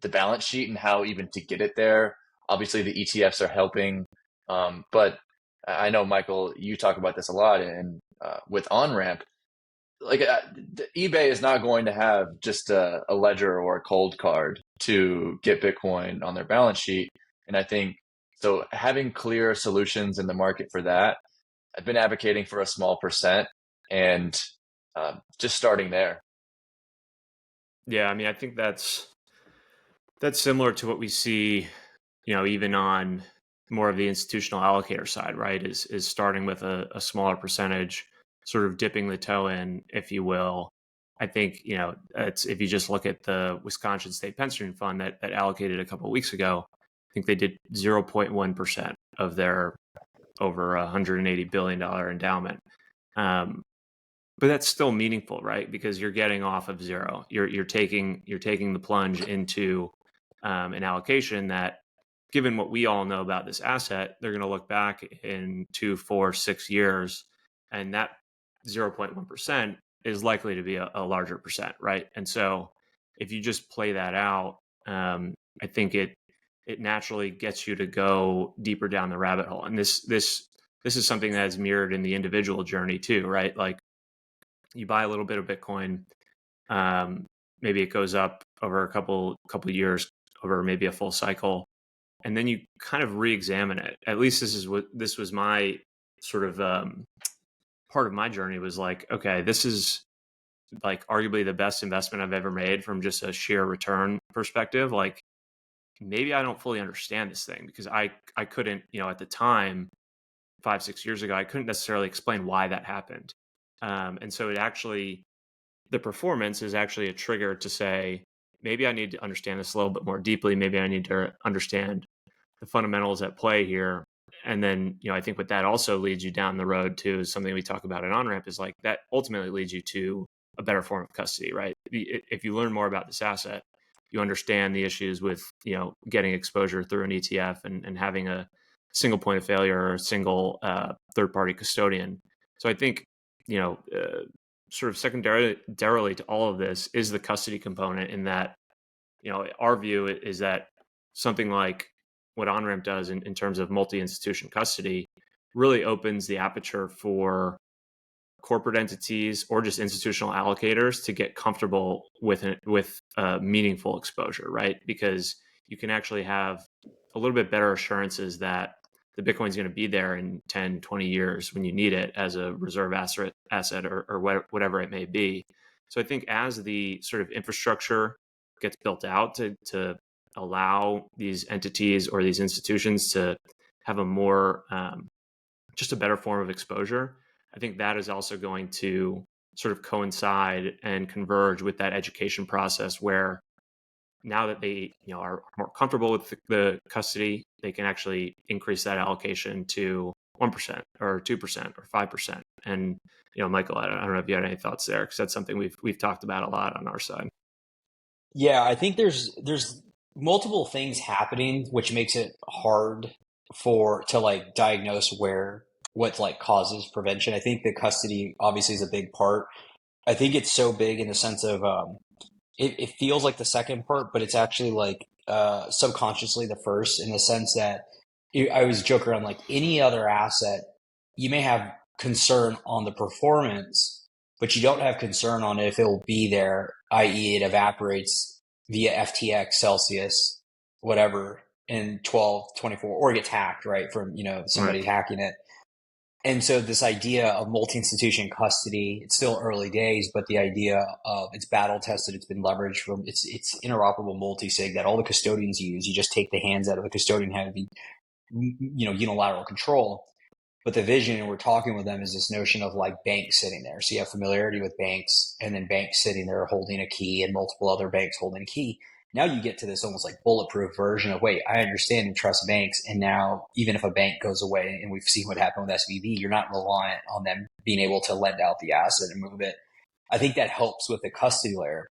[SPEAKER 9] the balance sheet and how even to get it there. Obviously, the ETFs are helping. But I know, Michael, you talk about this a lot. And with Onramp, like eBay is not going to have just a ledger or a cold card to get Bitcoin on their balance sheet. And I think so having clear solutions in the market for that, I've been advocating for a small percent and just starting there.
[SPEAKER 8] Yeah, I mean, I think that's similar to what we see, even on more of the institutional allocator side, right? Is starting with a smaller percentage, sort of dipping the toe in, if you will. I think, it's, if you just look at the Wisconsin State Pension Fund that allocated a couple of weeks ago, I think they did 0.1% of their over $180 billion endowment. But that's still meaningful, right? Because you're getting off of zero. You're taking the plunge into an allocation that, given what we all know about this asset, they're going to look back in 2, 4, 6 years, and that 0.1% is likely to be a larger percent, right? And so if you just play that out, I think it naturally gets you to go deeper down the rabbit hole. And this is something that is mirrored in the individual journey too, right? Like, you buy a little bit of Bitcoin, maybe it goes up over a couple years, over maybe a full cycle, and then you kind of re-examine it. At least this was my sort of part of my journey, was like, okay, this is like arguably the best investment I've ever made from just a sheer return perspective. Like, maybe I don't fully understand this thing, because I couldn't, at the time, 5, 6 years ago, I couldn't necessarily explain why that happened. And so the performance is actually a trigger to say, maybe I need to understand this a little bit more deeply. Maybe I need to understand the fundamentals at play here. And then, I think what that also leads you down the road to is something we talk about at Onramp, is like that ultimately leads you to a better form of custody, right? If you learn more about this asset, you understand the issues with, getting exposure through an ETF and having a single point of failure or a single third-party custodian. So I think, sort of secondarily to all of this is the custody component, in that, our view is that something like what Onramp does in terms of multi-institution custody really opens the aperture for corporate entities or just institutional allocators to get comfortable with meaningful exposure, right? Because you can actually have a little bit better assurances that the Bitcoin is going to be there in 10, 20 years when you need it as a reserve asset or whatever it may be. So I think as the sort of infrastructure gets built out to allow these entities or these institutions to have a more, just a better form of exposure, I think that is also going to sort of coincide and converge with that education process, where now that they are more comfortable with the custody, they can actually increase that allocation to 1% or 2% or 5%. And Michael, I don't know if you had any thoughts there, because that's something we've talked about a lot on our side.
[SPEAKER 10] Yeah, I think there's multiple things happening, which makes it hard to like diagnose what like causes prevention. I think the custody obviously is a big part. I think it's so big in the sense of it feels like the second part, but it's actually like subconsciously the first, in the sense that I was joking around, like any other asset, you may have concern on the performance, but you don't have concern on if it will be there, i.e. it evaporates via FTX, Celsius, whatever, in 12, 24, or gets hacked, right, from somebody hacking it. And so this idea of multi-institution custody, it's still early days, but the idea of it's battle tested, it's been leveraged from it's interoperable multi-sig that all the custodians use. You just take the hands out of the custodian, have the unilateral control. But the vision, and we're talking with them, is this notion of like banks sitting there. So you have familiarity with banks, and then banks sitting there holding a key, and multiple other banks holding a key. Now you get to this almost like bulletproof version of, wait, I understand and trust banks. And now even if a bank goes away, and we've seen what happened with SVB, you're not reliant on them being able to lend out the asset and move it. I think that helps with the custody layer.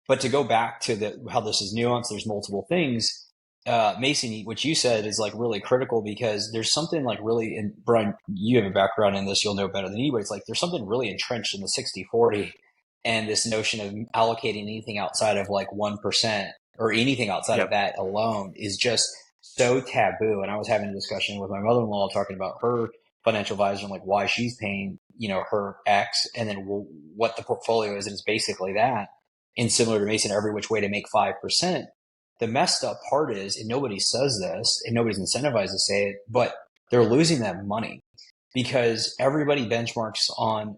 [SPEAKER 10] But to go back to how this is nuanced, there's multiple things. Mason, what you said is like really critical, because there's something like really, and Brian, you have a background in this, you'll know better than anybody. It's like there's something really entrenched in the 60-40. And this notion of allocating anything outside of like 1% or anything outside of that alone is just so taboo. And I was having a discussion with my mother-in-law talking about her financial advisor on like why she's paying, her X, and then what the portfolio is. And it's basically that. And similar to Mason, every which way to make 5%. The messed up part is, and nobody says this and nobody's incentivized to say it, but they're losing that money because everybody benchmarks on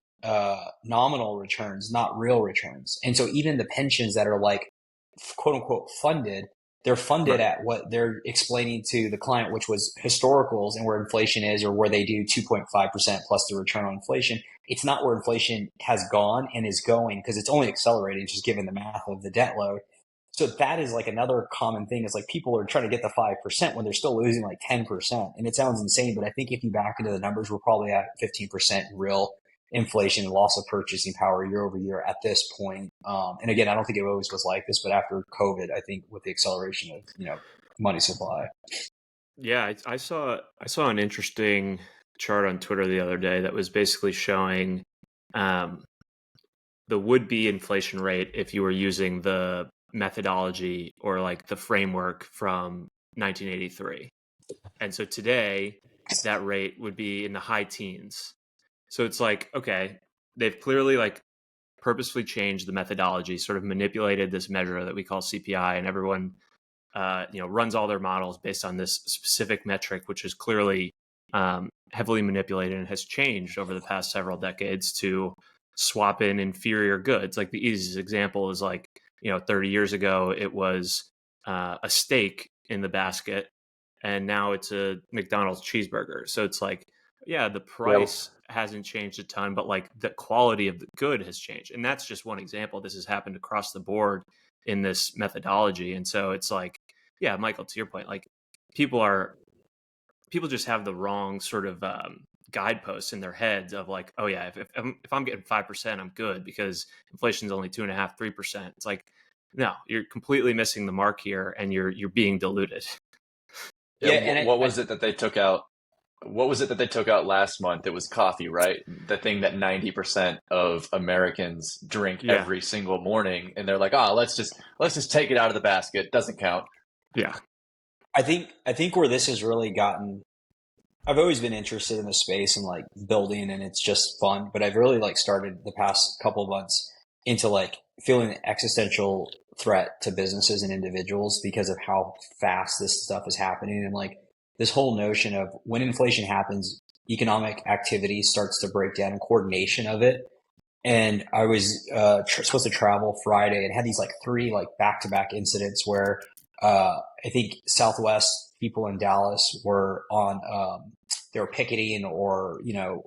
[SPEAKER 10] nominal returns, not real returns. And so even the pensions that are like quote unquote funded, they're funded at what they're explaining to the client, which was historicals and where inflation is, or where they do 2.5% plus the return on inflation. It's not where inflation has gone and is going, because it's only accelerating just given the math of the debt load. So that is like another common thing, is like people are trying to get the 5% when they're still losing like 10%. And it sounds insane, but I think if you back into the numbers, we're probably at 15% real inflation and loss of purchasing power year over year at this point. And again, I don't think it always was like this, but after COVID, I think with the acceleration of, money supply.
[SPEAKER 8] Yeah, I saw an interesting chart on Twitter the other day that was basically showing the would-be inflation rate if you were using the methodology or like the framework from 1983. And so today, that rate would be in the high teens. So it's like, okay, they've clearly like purposefully changed the methodology, sort of manipulated this measure that we call CPI, and everyone, runs all their models based on this specific metric, which is clearly heavily manipulated and has changed over the past several decades to swap in inferior goods. Like the easiest example is like, 30 years ago, it was a steak in the basket, and now it's a McDonald's cheeseburger. So it's like, yeah, the price hasn't changed a ton, but like the quality of the good has changed. And that's just one example. This has happened across the board in this methodology. And so it's like, yeah, Michael, to your point, like people just have the wrong sort of guideposts in their heads of like, oh yeah, if I'm getting 5%, I'm good because inflation's only 2.5%, 3%. It's like, no, you're completely missing the mark here, and you're being diluted.
[SPEAKER 9] What was it that they took out? What was it that they took out last month? It was coffee, right? The thing that 90% of Americans drink every single morning, and they're like, let's just take it out of the basket. Doesn't count.
[SPEAKER 8] Yeah.
[SPEAKER 10] I think where this has really gotten, I've always been interested in the space and like building, and it's just fun, but I've really like started the past couple of months into like feeling an existential threat to businesses and individuals because of how fast this stuff is happening. And like this whole notion of when inflation happens, economic activity starts to break down and coordination of it. And I was supposed to travel Friday and had these like 3 like back-to-back incidents where I think Southwest people in Dallas were on, they were picketing or,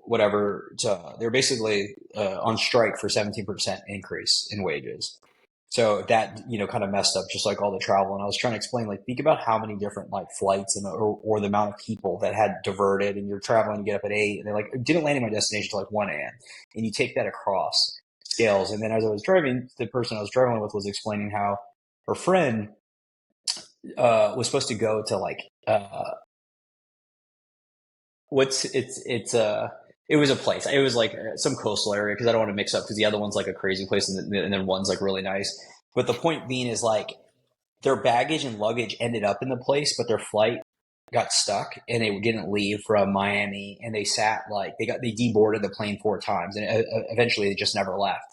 [SPEAKER 10] whatever. They were basically on strike for 17% increase in wages. So that, kind of messed up just like all the travel. And I was trying to explain, like, think about how many different like flights and or the amount of people that had diverted, and you're traveling, you get up at 8 and they're like, didn't land in my destination till like 1 a.m. And you take that across scales. And then as I was driving, the person I was traveling with was explaining how her friend was supposed to go to like, it was a place. It was like some coastal area, because I don't want to mix up, because the other one's like a crazy place and then one's like really nice. But the point being is like their baggage and luggage ended up in the place, but their flight got stuck and they didn't leave from Miami, and they sat like they deboarded the plane 4 times, and eventually they just never left.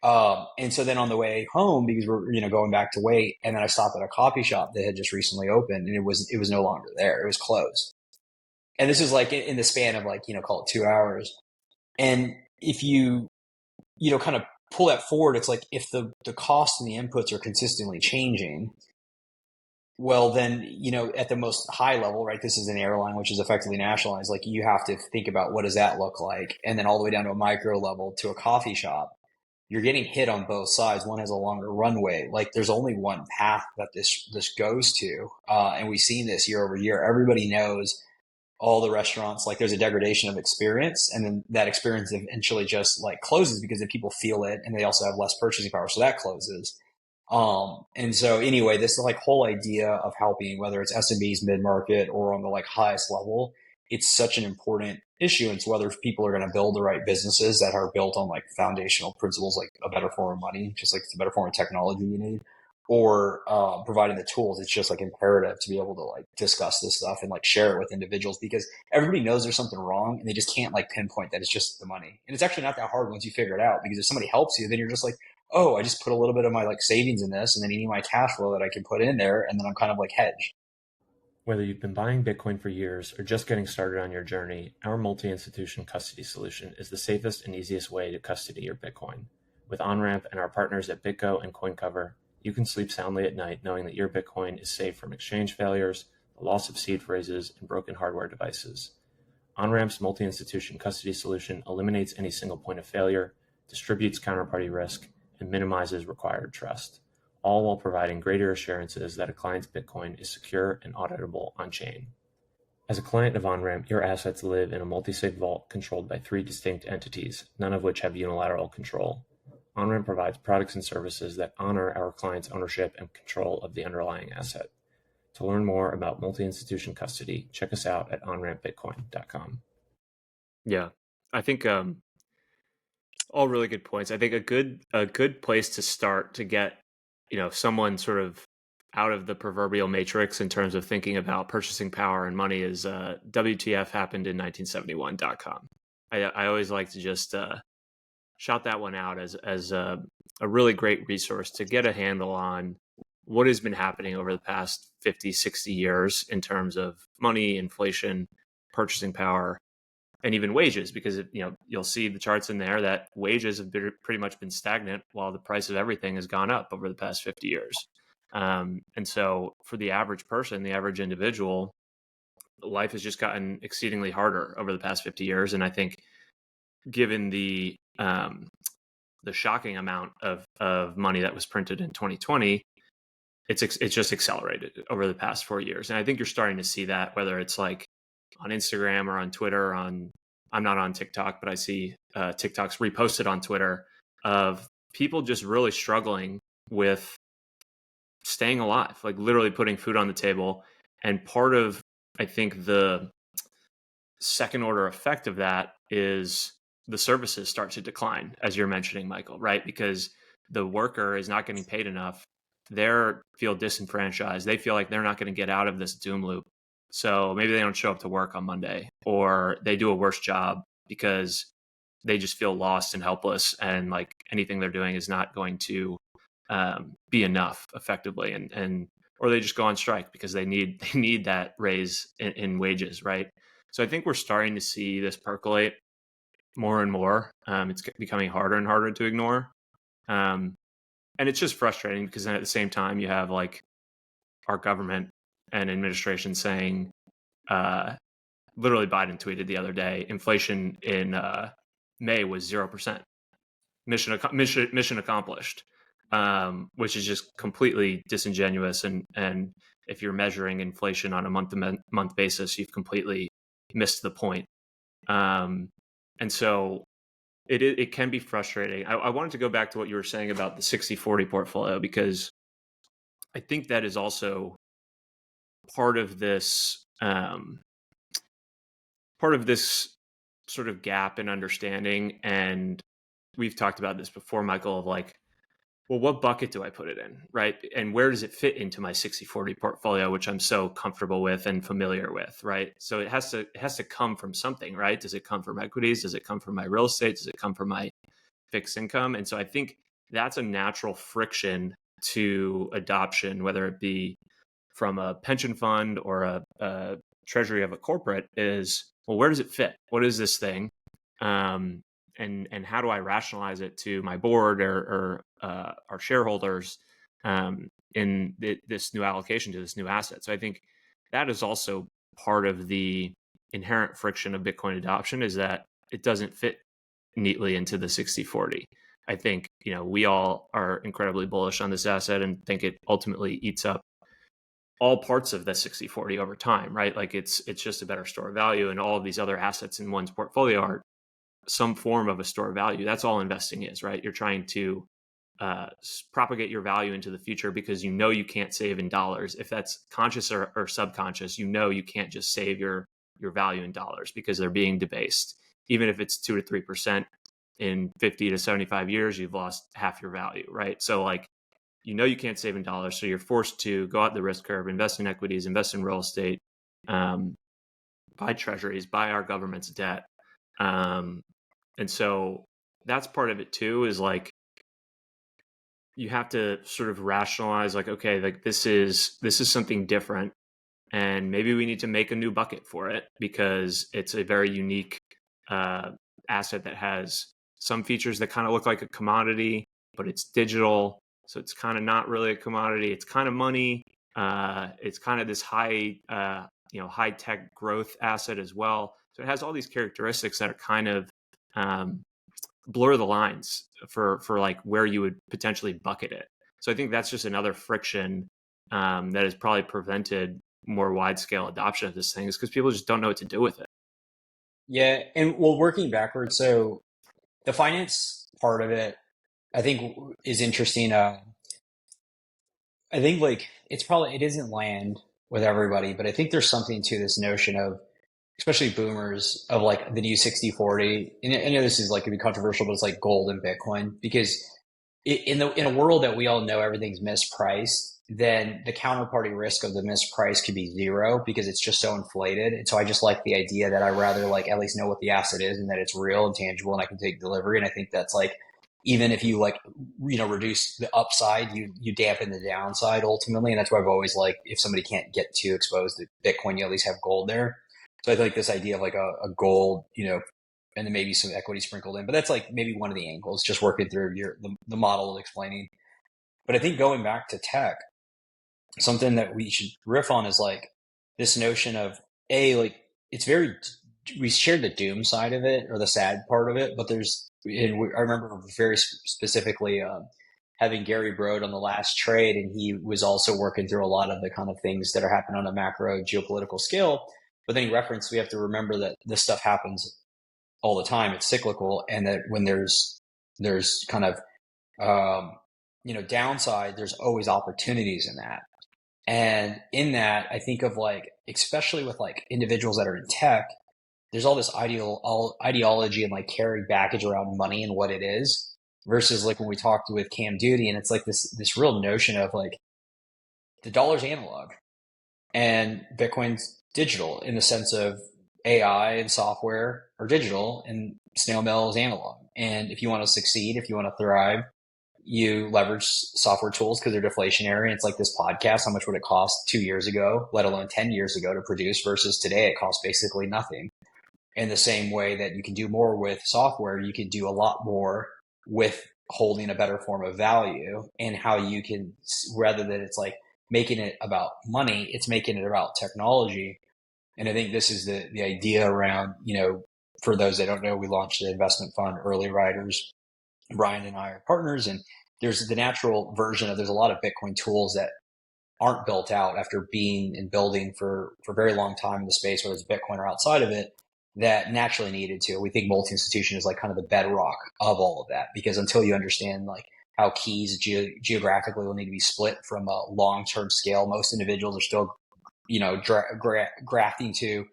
[SPEAKER 10] And so then on the way home, because we're going back to wait, and then I stopped at a coffee shop that had just recently opened, and it was no longer there. It was closed. And this is like in the span of like, call it 2 hours. And if you kind of pull that forward, it's like if the costs and the inputs are consistently changing, well, then, at the most high level, right, this is an airline, which is effectively nationalized. Like you have to think about what does that look like? And then all the way down to a micro level to a coffee shop, you're getting hit on both sides. One has a longer runway. Like there's only one path that this goes to. And we've seen this year over year. Everybody knows all the restaurants, like there's a degradation of experience, and then that experience eventually just like closes because the people feel it, and they also have less purchasing power. So that closes. And so anyway, this like whole idea of helping, whether it's SMBs, mid-market, or on the like highest level, it's such an important issue. And so whether people are going to build the right businesses that are built on like foundational principles, like a better form of money, just like it's a better form of technology you need, or providing the tools. It's just like imperative to be able to like discuss this stuff and like share it with individuals, because everybody knows there's something wrong and they just can't like pinpoint that it's just the money. And it's actually not that hard once you figure it out, because if somebody helps you, then you're just like, oh, I just put a little bit of my like savings in this and then any of my cash flow that I can put in there, and then I'm kind of like hedged.
[SPEAKER 8] Whether you've been buying Bitcoin for years or just getting started on your journey, our multi-institution custody solution is the safest and easiest way to custody your Bitcoin. With Onramp and our partners at BitGo and CoinCover, you can sleep soundly at night knowing that your Bitcoin is safe from exchange failures, the loss of seed phrases, and broken hardware devices. Onramp's multi-institution custody solution eliminates any single point of failure, distributes counterparty risk, and minimizes required trust, all while providing greater assurances that a client's Bitcoin is secure and auditable on-chain. As a client of Onramp, your assets live in a multi-sig vault controlled by 3 distinct entities, none of which have unilateral control. Onramp provides products and services that honor our clients' ownership and control of the underlying asset. To learn more about multi-institution custody, check us out at onrampbitcoin.com. Yeah, I think all really good points. I think a good place to start to get someone sort of out of the proverbial matrix in terms of thinking about purchasing power and money is WTF happened in 1971.com. I always like to just shout that one out as a really great resource to get a handle on what has been happening over the past 50, 60 years in terms of money, inflation, purchasing power, and even wages, because you'll see the charts in there that wages have pretty much been stagnant while the price of everything has gone up over the past 50 years. And so for the average person, the average individual, life has just gotten exceedingly harder over the past 50 years. And I think given the shocking amount of money that was printed in 2020, it's just accelerated over the past 4 years. And I think you're starting to see that, whether it's like on Instagram or on Twitter. I'm not on TikTok, but I see TikToks reposted on Twitter of people just really struggling with staying alive, like literally putting food on the table. And part of, I think, the second order effect of that is the services start to decline, as you're mentioning, Michael, right? Because the worker is not getting paid enough. They feel disenfranchised. They feel like they're not going to get out of this doom loop. So maybe they don't show up to work on Monday, or they do a worse job because they just feel lost and helpless, and like anything they're doing is not going to be enough effectively, and or they just go on strike because they need that raise in wages, right? So I think we're starting to see this percolate more and more. It's becoming harder and harder to ignore, and it's just frustrating because then at the same time you have like our government and administration saying, literally Biden tweeted the other day, inflation in May was 0%. Mission accomplished, which is just completely disingenuous. And if you're measuring inflation on a month-to-month basis, you've completely missed the point. And so it can be frustrating. I wanted to go back to what you were saying about the 60-40 portfolio, because I think that is also part of this sort of gap in understanding. And we've talked about this before, Michael, of like, well, what bucket do I put it in, right? And where does it fit into my 60-40 portfolio, which I'm so comfortable with and familiar with, right? So it has to come from something, right? Does it come from equities? Does it come from my real estate? Does it come from my fixed income? And so I think that's a natural friction to adoption, whether it be from a pension fund or a treasury of a corporate, is, well, where does it fit? What is this thing? And how do I rationalize it to my board or our shareholders in this new allocation to this new asset? So I think that is also part of the inherent friction of Bitcoin adoption, is that it doesn't fit neatly into the 60-40. I think, we all are incredibly bullish on this asset and think it ultimately eats up all parts of the 60-40 over time, right? Like it's just a better store of value, and all of these other assets in one's portfolio are some form of a store of value. That's all investing is, right? You're trying to propagate your value into the future because you can't save in dollars. If that's conscious or subconscious, you can't just save your value in dollars because they're being debased. Even if it's 2 to 3% in 50 to 75 years, you've lost half your value, right? So like you can't save in dollars, so you're forced to go out the risk curve, invest in equities, invest in real estate, buy treasuries, buy our government's debt. And so that's part of it too, is like, you have to sort of rationalize like, okay, like this is something different, and maybe we need to make a new bucket for it because it's a very unique asset that has some features that kind of look like a commodity, but it's digital. So it's kind of not really a commodity. It's kind of money. It's kind of this high tech growth asset as well. So it has all these characteristics that are kind of blur the lines for like where you would potentially bucket it. So I think that's just another friction that has probably prevented more wide scale adoption of this thing, is because people just don't know what to do with it.
[SPEAKER 10] Yeah. And well, working backwards, so the finance part of it, I think, is interesting. I think like it isn't land with everybody, but I think there's something to this notion of, especially boomers, of like the new 60-40. And I know this is like, it'd be controversial, but it's like gold and Bitcoin, because in a world that we all know everything's mispriced, then the counterparty risk of the misprice could be zero because it's just so inflated. And so I just like the idea that I rather like at least know what the asset is and that it's real and tangible and I can take delivery. And I think that's like, even if you like, reduce the upside, you dampen the downside ultimately. And that's why I've always like, if somebody can't get too exposed to Bitcoin, you at least have gold there. So I think this idea of like a gold, and then maybe some equity sprinkled in, but that's like maybe one of the angles, just working through the model of explaining. But I think going back to tech, something that we should riff on is like this notion of we shared the doom side of it or the sad part of it, but I remember very specifically having Gary Brode on the last trade, and he was also working through a lot of the kind of things that are happening on a macro geopolitical scale. But then he referenced, we have to remember that this stuff happens all the time. It's cyclical. And that when there's kind of, downside, there's always opportunities in that. And in that, I think of like, especially with like individuals that are in tech, there's all this ideology and like carry baggage around money and what it is, versus like when we talked with Cam Duty, and it's like this real notion of like the dollar's analog and Bitcoin's digital, in the sense of AI and software are digital and snail mail is analog. And if you want to succeed, if you want to thrive, you leverage software tools because they're deflationary. And it's like this podcast, how much would it cost 2 years ago, let alone 10 years ago to produce, versus today it costs basically nothing. In the same way that you can do more with software, you can do a lot more with holding a better form of value, and how you can, rather than it's like making it about money, it's making it about technology. And I think this is the idea around, for those that don't know, we launched an investment fund, Early Riders. Brian and I are partners, and there's the natural version of, there's a lot of Bitcoin tools that aren't built out after being and building for a very long time in the space, whether it's Bitcoin or outside of it, that naturally needed to. We think multi-institution is like kind of the bedrock of all of that, because until you understand like how keys geographically will need to be split from a long-term scale, most individuals are still, grafting to,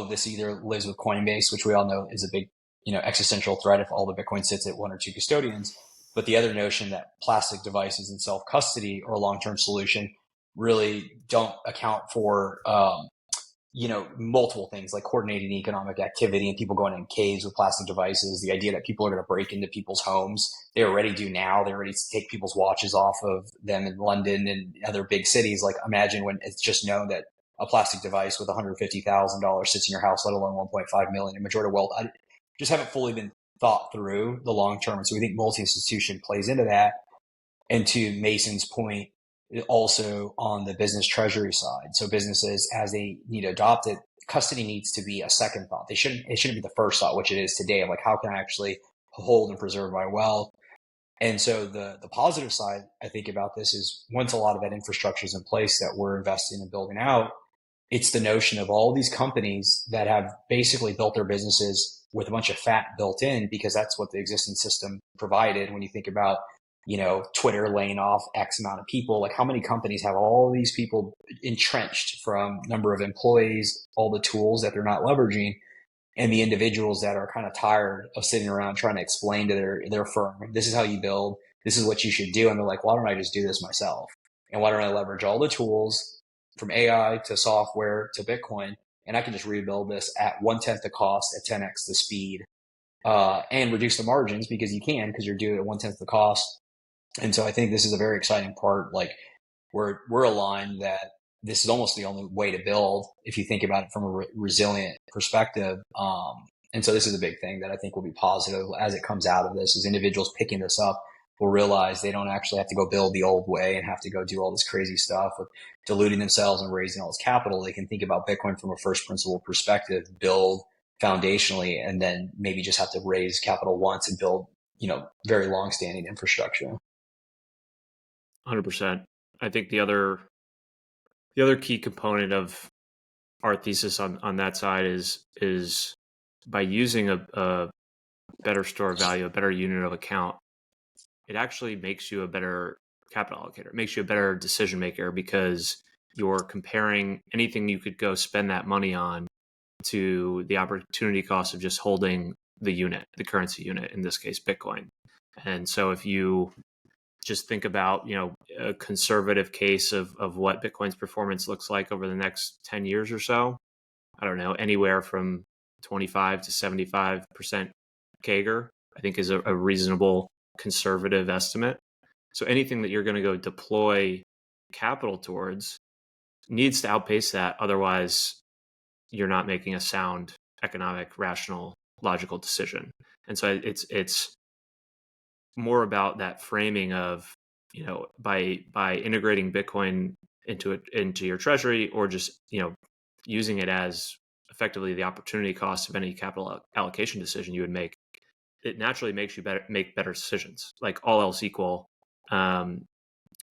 [SPEAKER 10] this either lives with Coinbase, which we all know is a big, existential threat if all the Bitcoin sits at one or two custodians. But the other notion that plastic devices and self-custody or a long-term solution really don't account for, multiple things like coordinating economic activity and people going in caves with plastic devices. The idea that people are going to break into people's homes. They already do now. They already take people's watches off of them in London and other big cities. Like, imagine when it's just known that a plastic device with $150,000 sits in your house, let alone 1.5 million. And majority of wealth just haven't fully been thought through the long term. And so we think multi-institution plays into that. And to Mason's point, also on the business treasury side. So businesses, as they need to adopt it, custody needs to be a second thought. It shouldn't be the first thought, which it is today, of like, how can I actually hold and preserve my wealth? And so the positive side, I think, about this is, once a lot of that infrastructure is in place that we're investing in building out, it's the notion of all these companies that have basically built their businesses with a bunch of fat built in, because that's what the existing system provided. When you think about, Twitter laying off X amount of people, like how many companies have all these people entrenched, from number of employees, all the tools that they're not leveraging, and the individuals that are kind of tired of sitting around trying to explain to their firm, this is how you build this is what you should do. And they're like, why don't I just do this myself? And why don't I leverage all the tools from AI to software to Bitcoin, and I can just rebuild this at 1/10 the cost, at 10x the speed, and reduce the margins because you're doing it at 1/10 the cost. And so I think this is a very exciting part. Like we're aligned that this is almost the only way to build if you think about it from a resilient perspective. And so this is a big thing that I think will be positive as it comes out of this, as individuals picking this up will realize they don't actually have to go build the old way and have to go do all this crazy stuff with diluting themselves and raising all this capital. They can think about Bitcoin from a first principle perspective, build foundationally, and then maybe just have to raise capital once and build, very long-standing infrastructure.
[SPEAKER 8] 100%. I think the other key component of our thesis on that side is by using a better store of value, a better unit of account, it actually makes you a better capital allocator. It makes you a better decision maker because you're comparing anything you could go spend that money on to the opportunity cost of just holding the unit, the currency unit, in this case, Bitcoin. And so if you just think about, a conservative case of what Bitcoin's performance looks like over the next 10 years or so, I don't know, anywhere from 25 to 75% CAGR, I think is a reasonable conservative estimate. So anything that you're going to go deploy capital towards needs to outpace that. Otherwise, you're not making a sound, economic, rational, logical decision. And so it's more about that framing of, by integrating Bitcoin into your treasury, or just, using it as effectively the opportunity cost of any capital allocation decision you would make, it naturally makes you make better decisions. Like all else equal,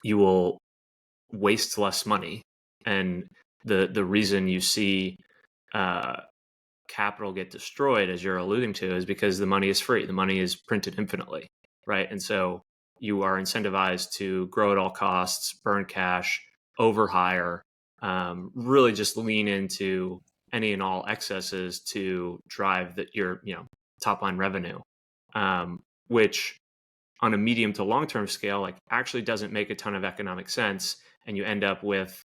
[SPEAKER 8] you will waste less money. And the reason you see capital get destroyed, as you're alluding to, is because the money is free. The money is printed infinitely, right? And so you are incentivized to grow at all costs, burn cash, overhire, really just lean into any and all excesses to drive your top line revenue, which on a medium to long term scale, actually doesn't make a ton of economic sense. And you end up with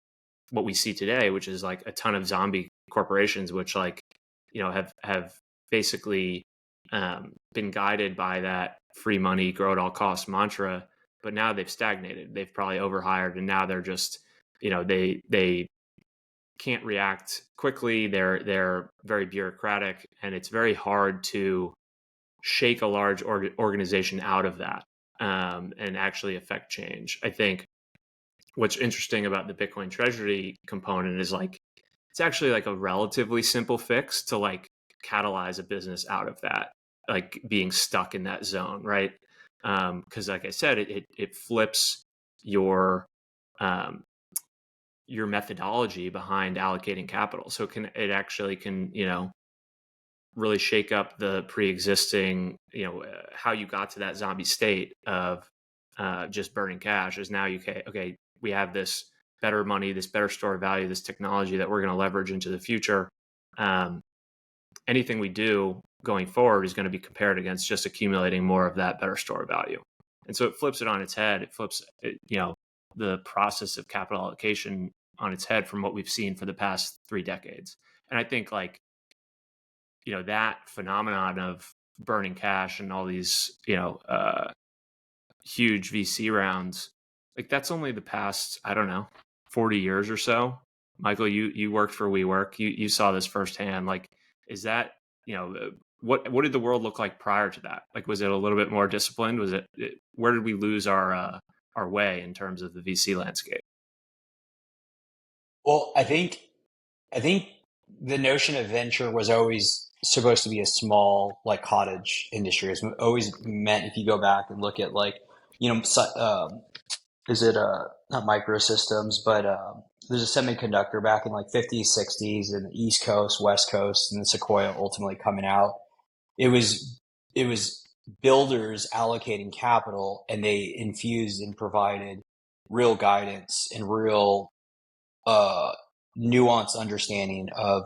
[SPEAKER 8] what we see today, which is a ton of zombie corporations, which have basically been guided by that free money, grow at all costs mantra, but now they've stagnated. They've probably overhired, and now they're just, they can't react quickly. They're very bureaucratic, and it's very hard to shake a large organization out of that and actually affect change. I think what's interesting about the Bitcoin treasury component is it's actually a relatively simple fix to catalyze a business out of that, being stuck in that zone, right? Because like I said, it flips your methodology behind allocating capital. So it actually can really shake up the pre-existing, how you got to that zombie state of just burning cash. Is now okay, we have this better money, this better store of value, this technology that we're going to leverage into the future. Anything we do going forward is going to be compared against just accumulating more of that better store of value. And so it flips it on its head. It flips, the process of capital allocation on its head from what we've seen for the past 3 decades. And I think that phenomenon of burning cash and all these, huge VC rounds, that's only the past, 40 years or so. Michael, you worked for WeWork. You saw this firsthand. Is that, what did the world look like prior to that? Was it a little bit more disciplined? Was it where did we lose our way in terms of the VC landscape?
[SPEAKER 10] Well, I think the notion of venture was always supposed to be a small, cottage industry. It's always meant, if you go back and look at is it not microsystems, but there's a semiconductor back in 50s, 60s in the East Coast, West Coast, and the Sequoia ultimately coming out. It was builders allocating capital, and they infused and provided real guidance and real nuanced understanding of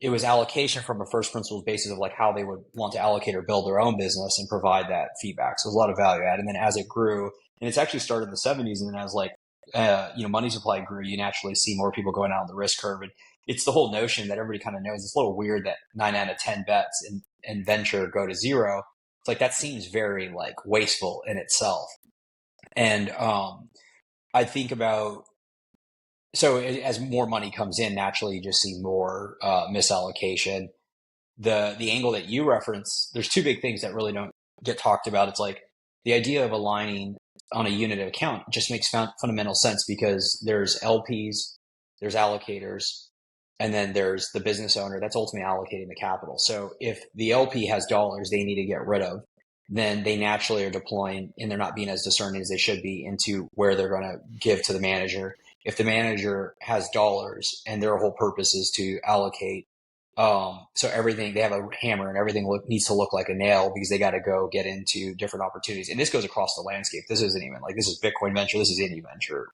[SPEAKER 10] it was allocation from a first principles basis of like how they would want to allocate or build their own business and provide that feedback. So it was a lot of value add. And then as it grew, and it's actually started in the 70s, and then as like, money supply grew, you naturally see more people going out on the risk curve. And it's the whole notion that everybody kind of knows. It's a little weird that 9 out of 10 bets in venture go to zero. It's like, that seems very like wasteful in itself. And I think about, so as more money comes in, naturally you just see more misallocation. The angle that you reference, there's two big things that really don't get talked about. It's like the idea of aligning on a unit of account just makes fundamental sense, because there's LPs, there's allocators, and then there's the business owner that's ultimately allocating the capital. So if the LP has dollars they need to get rid of, then they naturally are deploying, and they're not being as discerning as they should be into where they're going to give to the manager. If the manager has dollars and their whole purpose is to allocate, so everything, they have a hammer and everything needs to look like a nail because they got to go get into different opportunities. And this goes across the landscape. This isn't even like, this is Bitcoin venture. This is any venture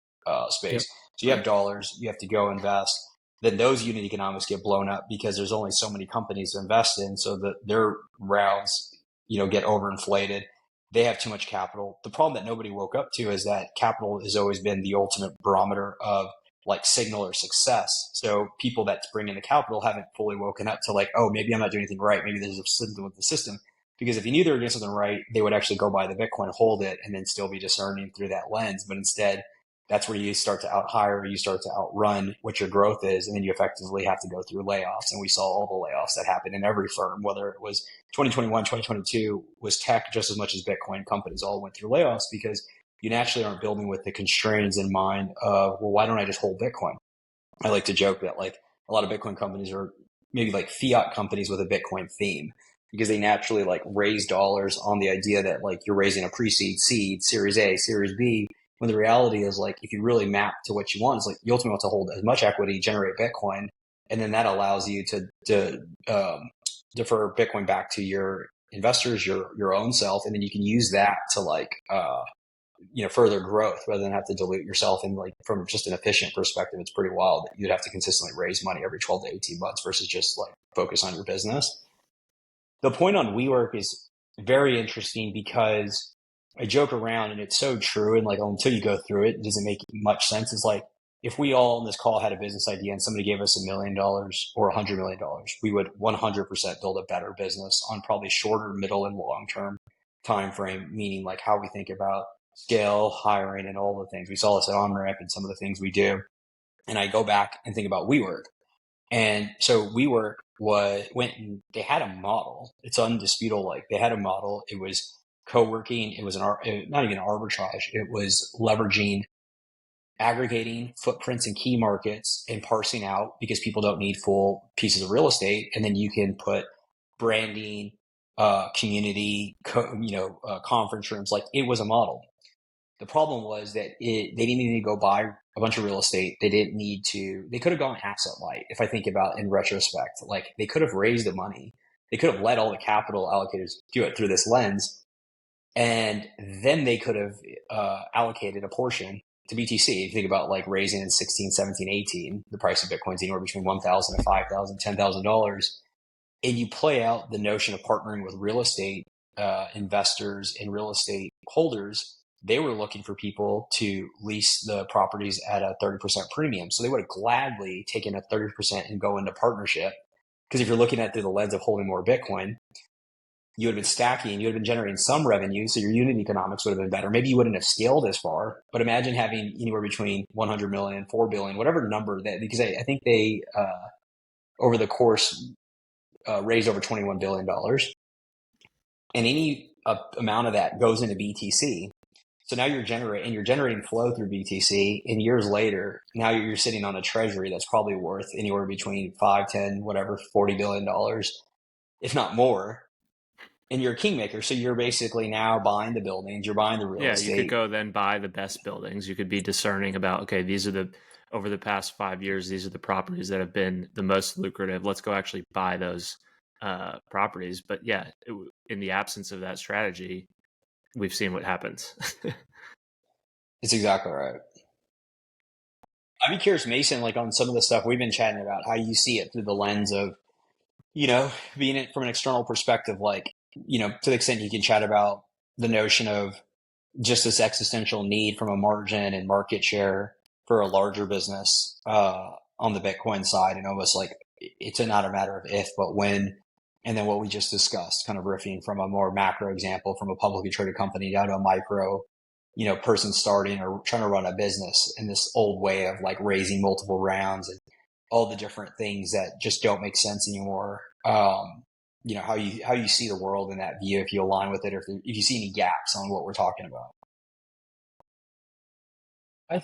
[SPEAKER 10] space. Yep. So you have dollars, you have to go invest. Then those unit economics get blown up because there's only so many companies to invest in. So that their rounds, get overinflated. They have too much capital. The problem that nobody woke up to is that capital has always been the ultimate barometer of like signal or success. So people that bring in the capital haven't fully woken up to like, oh, maybe I'm not doing anything right. Maybe there's something with the system. Because if you knew they were doing something right, they would actually go buy the Bitcoin, hold it, and then still be discerning through that lens. But instead, that's where you start to out-hire, you start to outrun what your growth is, and then you effectively have to go through layoffs. And we saw all the layoffs that happened in every firm, whether it was 2021, 2022 was tech just as much as Bitcoin. Companies all went through layoffs because you naturally aren't building with the constraints in mind of, well, why don't I just hold Bitcoin? I like to joke that like a lot of Bitcoin companies are maybe like fiat companies with a Bitcoin theme, because they naturally like raise dollars on the idea that like you're raising a pre-seed, seed, series A, series B. When the reality is like, if you really map to what you want, it's like you ultimately want to hold as much equity, generate Bitcoin, and then that allows you to defer Bitcoin back to your investors, your own self, and then you can use that to like further growth rather than have to dilute yourself. And like from just an efficient perspective, it's pretty wild that you'd have to consistently raise money every 12 to 18 months versus just like focus on your business. The point on WeWork is very interesting because I joke around, and it's so true. And like, until you go through it, it doesn't make much sense. It's like, if we all on this call had a business idea and somebody gave us $1 million or $100 million, we would 100% build a better business on probably shorter, middle, and long-term time frame, meaning like how we think about scale, hiring, and all the things. We saw this at Onramp and some of the things we do. And I go back and think about WeWork. And so WeWork went and they had a model. It's undisputable. Like, they had a model. It was co-working. It was not even arbitrage. It was leveraging, aggregating footprints in key markets and parsing out, because people don't need full pieces of real estate. And then you can put branding, community, conference rooms. Like, it was a model. The problem was that they didn't need to go buy a bunch of real estate. They could have gone asset light. If I think about in retrospect, like, they could have raised the money. They could have let all the capital allocators do it through this lens. And then they could have allocated a portion to BTC. If you think about like raising in 16, 17, 18, the price of Bitcoin's anywhere between $1,000 to $5,000, $10,000. And you play out the notion of partnering with real estate investors and real estate holders. They were looking for people to lease the properties at a 30% premium. So they would have gladly taken a 30% and go into partnership. Because if you're looking at it through the lens of holding more Bitcoin, you would have been stacking, you would have been generating some revenue, so your unit economics would have been better. Maybe you wouldn't have scaled as far, but imagine having anywhere between 100 million, 4 billion, whatever number that, because I think they, over the course, raised over $21 billion. And any amount of that goes into BTC. So now you're generating flow through BTC, and years later, now you're sitting on a treasury that's probably worth anywhere between 5, 10, whatever, $40 billion, if not more. And you're a kingmaker. So you're basically now buying the buildings, you're buying the real estate.
[SPEAKER 8] Yeah, you could go then buy the best buildings. You could be discerning about, okay, these are over the past 5 years, these are the properties that have been the most lucrative. Let's go actually buy those properties. But yeah, in the absence of that strategy, we've seen what happens.
[SPEAKER 10] It's exactly right. I'd be curious, Mason, like on some of the stuff we've been chatting about, how you see it through the lens of being it from an external perspective, like, to the extent you can chat about the notion of just this existential need from a margin and market share for a larger business on the Bitcoin side, and almost like it's not a matter of if, but when. And then what we just discussed, kind of riffing from a more macro example, from a publicly traded company down to a micro, person starting or trying to run a business in this old way of like raising multiple rounds and all the different things that just don't make sense anymore. How you see the world in that view, if you align with it, or if you see any gaps on what we're talking about.
[SPEAKER 9] I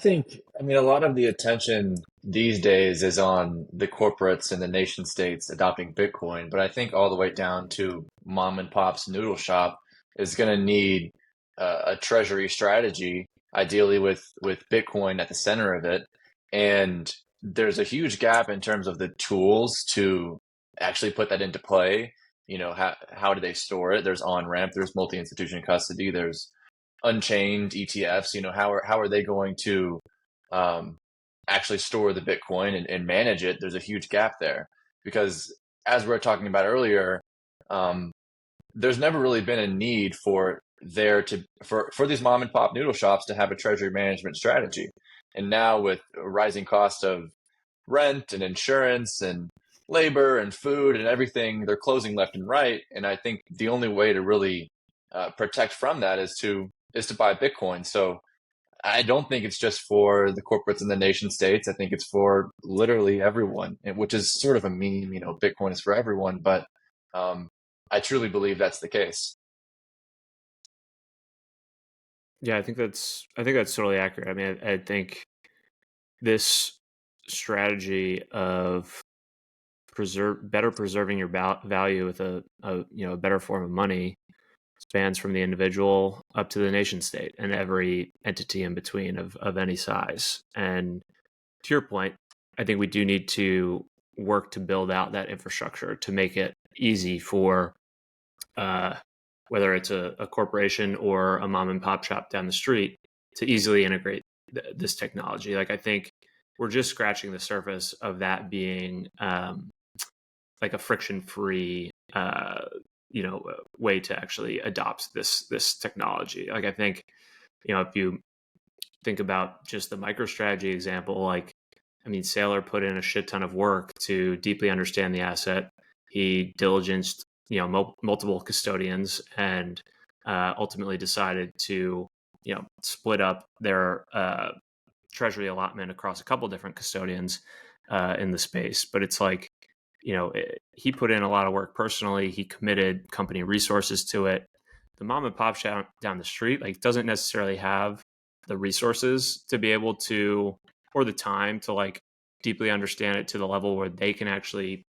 [SPEAKER 9] mean, a lot of the attention these days is on the corporates and the nation states adopting Bitcoin, but I think all the way down to mom and pop's noodle shop is going to need a treasury strategy, ideally with Bitcoin at the center of it. And there's a huge gap in terms of the tools to actually put that into play. How do they store it? There's Onramp, there's multi-institution custody, there's unchained ETFs. How are they going to actually store the Bitcoin and manage it? There's a huge gap there because, as we were talking about earlier, there's never really been a need for these mom and pop noodle shops to have a treasury management strategy. And now with a rising cost of rent and insurance and labor and food and everything, they're closing left and right. And I think the only way to really protect from that is to buy Bitcoin. So I don't think it's just for the corporates and the nation states. I think it's for literally everyone, which is sort of a meme, Bitcoin is for everyone, but I truly believe that's the case.
[SPEAKER 8] Yeah, I think that's totally accurate. I mean, I think this strategy of better preserving your value with a better form of money spans from the individual up to the nation state and every entity in between of any size. And to your point, I think we do need to work to build out that infrastructure to make it easy for whether it's a corporation or a mom and pop shop down the street to easily integrate this technology. Like, I think we're just scratching the surface of that being like a friction-free way to actually adopt this technology. Like, I think, if you think about just the MicroStrategy example, like, I mean, Saylor put in a shit ton of work to deeply understand the asset. He diligenced, multiple custodians and ultimately decided to, split up their treasury allotment across a couple different custodians in the space. But it's like, he put in a lot of work personally. He committed company resources to it. The mom and pop shop down the street, like, doesn't necessarily have the resources to be able to, or the time to like deeply understand it to the level where they can actually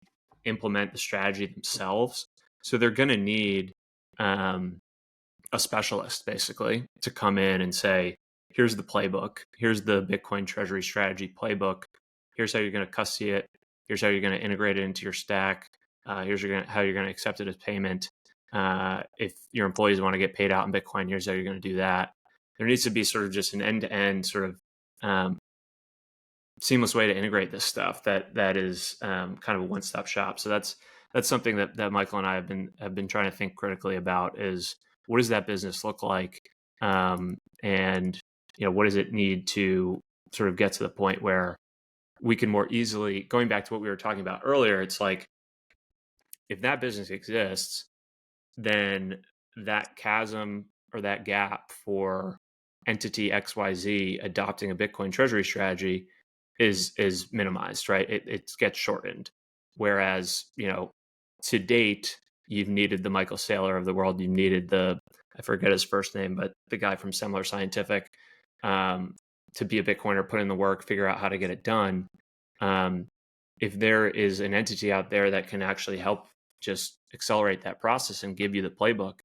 [SPEAKER 8] implement the strategy themselves. So they're going to need a specialist basically to come in and say, here's the playbook. Here's the Bitcoin treasury strategy playbook. Here's how you're going to custody it. Here's how you're going to integrate it into your stack. Here's how you're going to accept it as payment. If your employees want to get paid out in Bitcoin, here's how you're going to do that. There needs to be sort of just an end-to-end sort of seamless way to integrate this stuff that is kind of a one-stop shop. So that's something that Michael and I have been trying to think critically about is, what does that business look like? And what does it need to sort of get to the point where we can more easily, going back to what we were talking about earlier, it's like, if that business exists, then that chasm or that gap for entity XYZ adopting a Bitcoin treasury strategy is minimized, right? It gets shortened. Whereas, to date, you've needed the Michael Saylor of the world. You've needed I forget his first name, but the guy from Semler Scientific, to be a Bitcoiner, put in the work, figure out how to get it done. If there is an entity out there that can actually help just accelerate that process and give you the playbook,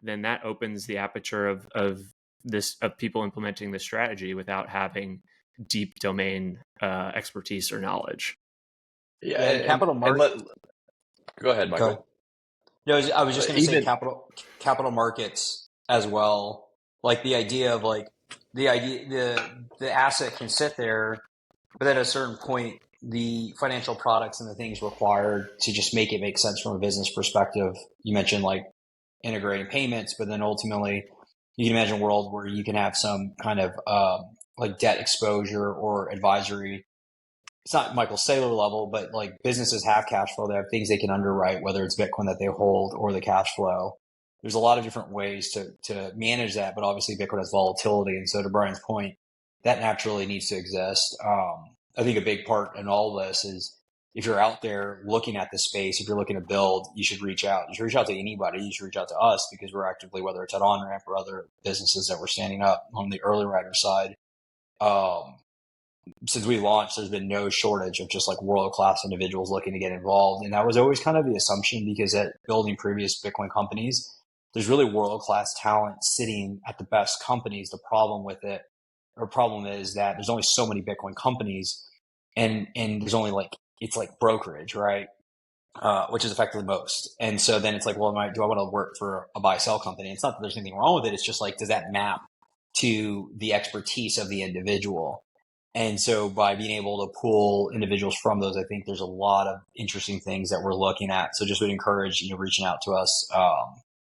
[SPEAKER 8] then that opens the aperture of people implementing this strategy without having deep domain expertise or knowledge.
[SPEAKER 10] Yeah, and capital markets.
[SPEAKER 9] Go ahead, Michael.
[SPEAKER 10] Go. No, I was just going to say capital markets as well. Like the idea of the asset can sit there, but at a certain point, the financial products and the things required to just make it make sense from a business perspective. You mentioned like integrating payments, but then ultimately you can imagine a world where you can have some kind of like debt exposure or advisory. It's not Michael Saylor level, but like businesses have cash flow. They have things they can underwrite, whether it's Bitcoin that they hold or the cash flow. There's a lot of different ways to manage that, but obviously Bitcoin has volatility. And so to Brian's point, that naturally needs to exist. I think a big part in all of this is if you're out there looking at the space, if you're looking to build, you should reach out. You should reach out to anybody. You should reach out to us because we're actively, whether it's at Onramp or other businesses that we're standing up on the early rider side. Since we launched, there's been no shortage of just like world-class individuals looking to get involved. And that was always kind of the assumption because at building previous Bitcoin companies, there's really world-class talent sitting at the best companies. The problem with it, or problem is that there's only so many Bitcoin companies and there's only like, it's like brokerage, right? Which is effectively most. And so then it's like, well, do I want to work for a buy-sell company? It's not that there's anything wrong with it. It's just like, does that map to the expertise of the individual? And so by being able to pull individuals from those, I think there's a lot of interesting things that we're looking at. So just would encourage, reaching out to us,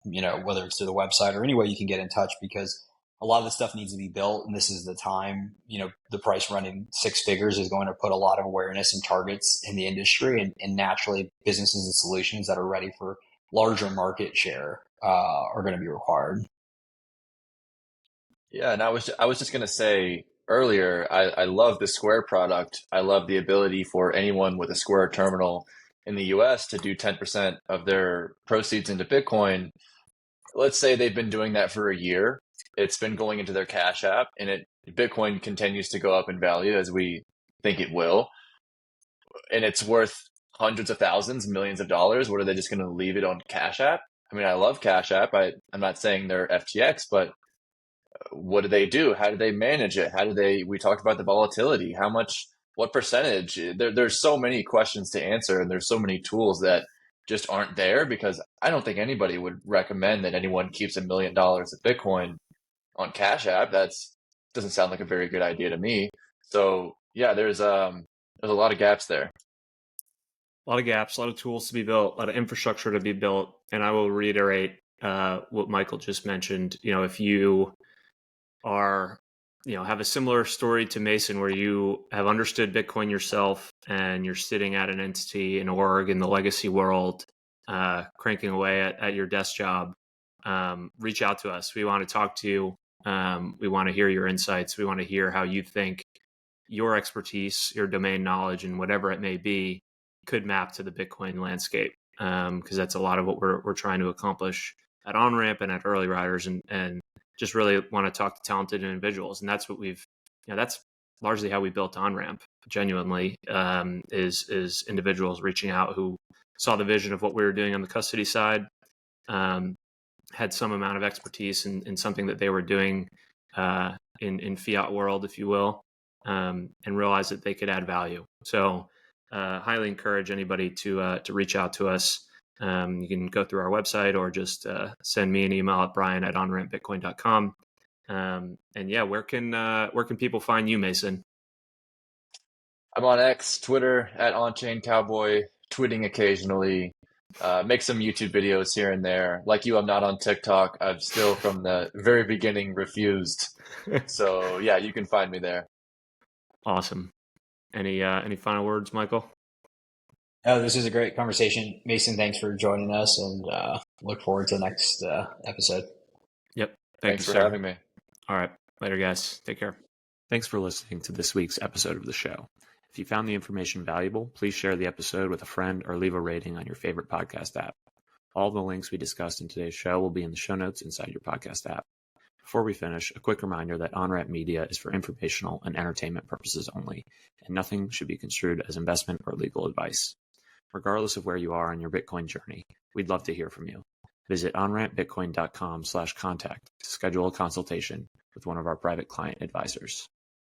[SPEAKER 10] whether it's through the website or any way you can get in touch, because a lot of this stuff needs to be built. And this is the time, the price running six figures is going to put a lot of awareness and targets in the industry, and naturally businesses and solutions that are ready for larger market share are going to be required.
[SPEAKER 9] Yeah. And I was just going to say, earlier, I love the Square product. I love the ability for anyone with a Square terminal in the US to do 10% of their proceeds into Bitcoin. Let's say they've been doing that for a year. It's been going into their Cash App, and Bitcoin continues to go up in value as we think it will. And it's worth hundreds of thousands, millions of dollars. What are they just going to leave it on Cash App? I mean, I love Cash App. I'm not saying they're FTX, but what do they do? How do they manage it? We talked about the volatility, what percentage? There's so many questions to answer, and there's so many tools that just aren't there, because I don't think anybody would recommend that anyone keeps $1 million of Bitcoin on Cash App. Doesn't sound like a very good idea to me. So yeah, there's a lot of gaps there.
[SPEAKER 8] A lot of gaps, a lot of tools to be built, a lot of infrastructure to be built. And I will reiterate what Michael just mentioned. If you are, have a similar story to Mason, where you have understood Bitcoin yourself and you're sitting at an entity, an org in the legacy world, cranking away at your desk job, reach out to us. We want to talk to you. We want to hear your insights. We want to hear how you think your expertise, your domain knowledge, and whatever it may be, could map to the Bitcoin landscape. Because that's a lot of what we're trying to accomplish at Onramp and at Early Riders, and just really want to talk to talented individuals. And that's what that's largely how we built Onramp, genuinely, is individuals reaching out who saw the vision of what we were doing on the custody side, had some amount of expertise in something that they were doing in fiat world, if you will, and realized that they could add value. So highly encourage anybody to reach out to us. You can go through our website or just send me an email at brian@onrampbitcoin.com. And yeah, where can people find you, Mason?
[SPEAKER 9] I'm on X, Twitter @OnChainCowboy, tweeting occasionally, make some YouTube videos here and there. Like you, I'm not on TikTok. I've still from the very beginning refused. So yeah, you can find me there.
[SPEAKER 8] Awesome. Any final words, Michael?
[SPEAKER 10] Oh, this is a great conversation. Mason, thanks for joining us, and look forward to the next episode.
[SPEAKER 8] Yep.
[SPEAKER 9] Thanks for having me.
[SPEAKER 8] All right. Later, guys. Take care. Thanks for listening to this week's episode of the show. If you found the information valuable, please share the episode with a friend or leave a rating on your favorite podcast app. All the links we discussed in today's show will be in the show notes inside your podcast app. Before we finish, a quick reminder that Onramp Media is for informational and entertainment purposes only, and nothing should be construed as investment or legal advice. Regardless of where you are on your Bitcoin journey, we'd love to hear from you. Visit onrampbitcoin.com/contact to schedule a consultation with one of our private client advisors.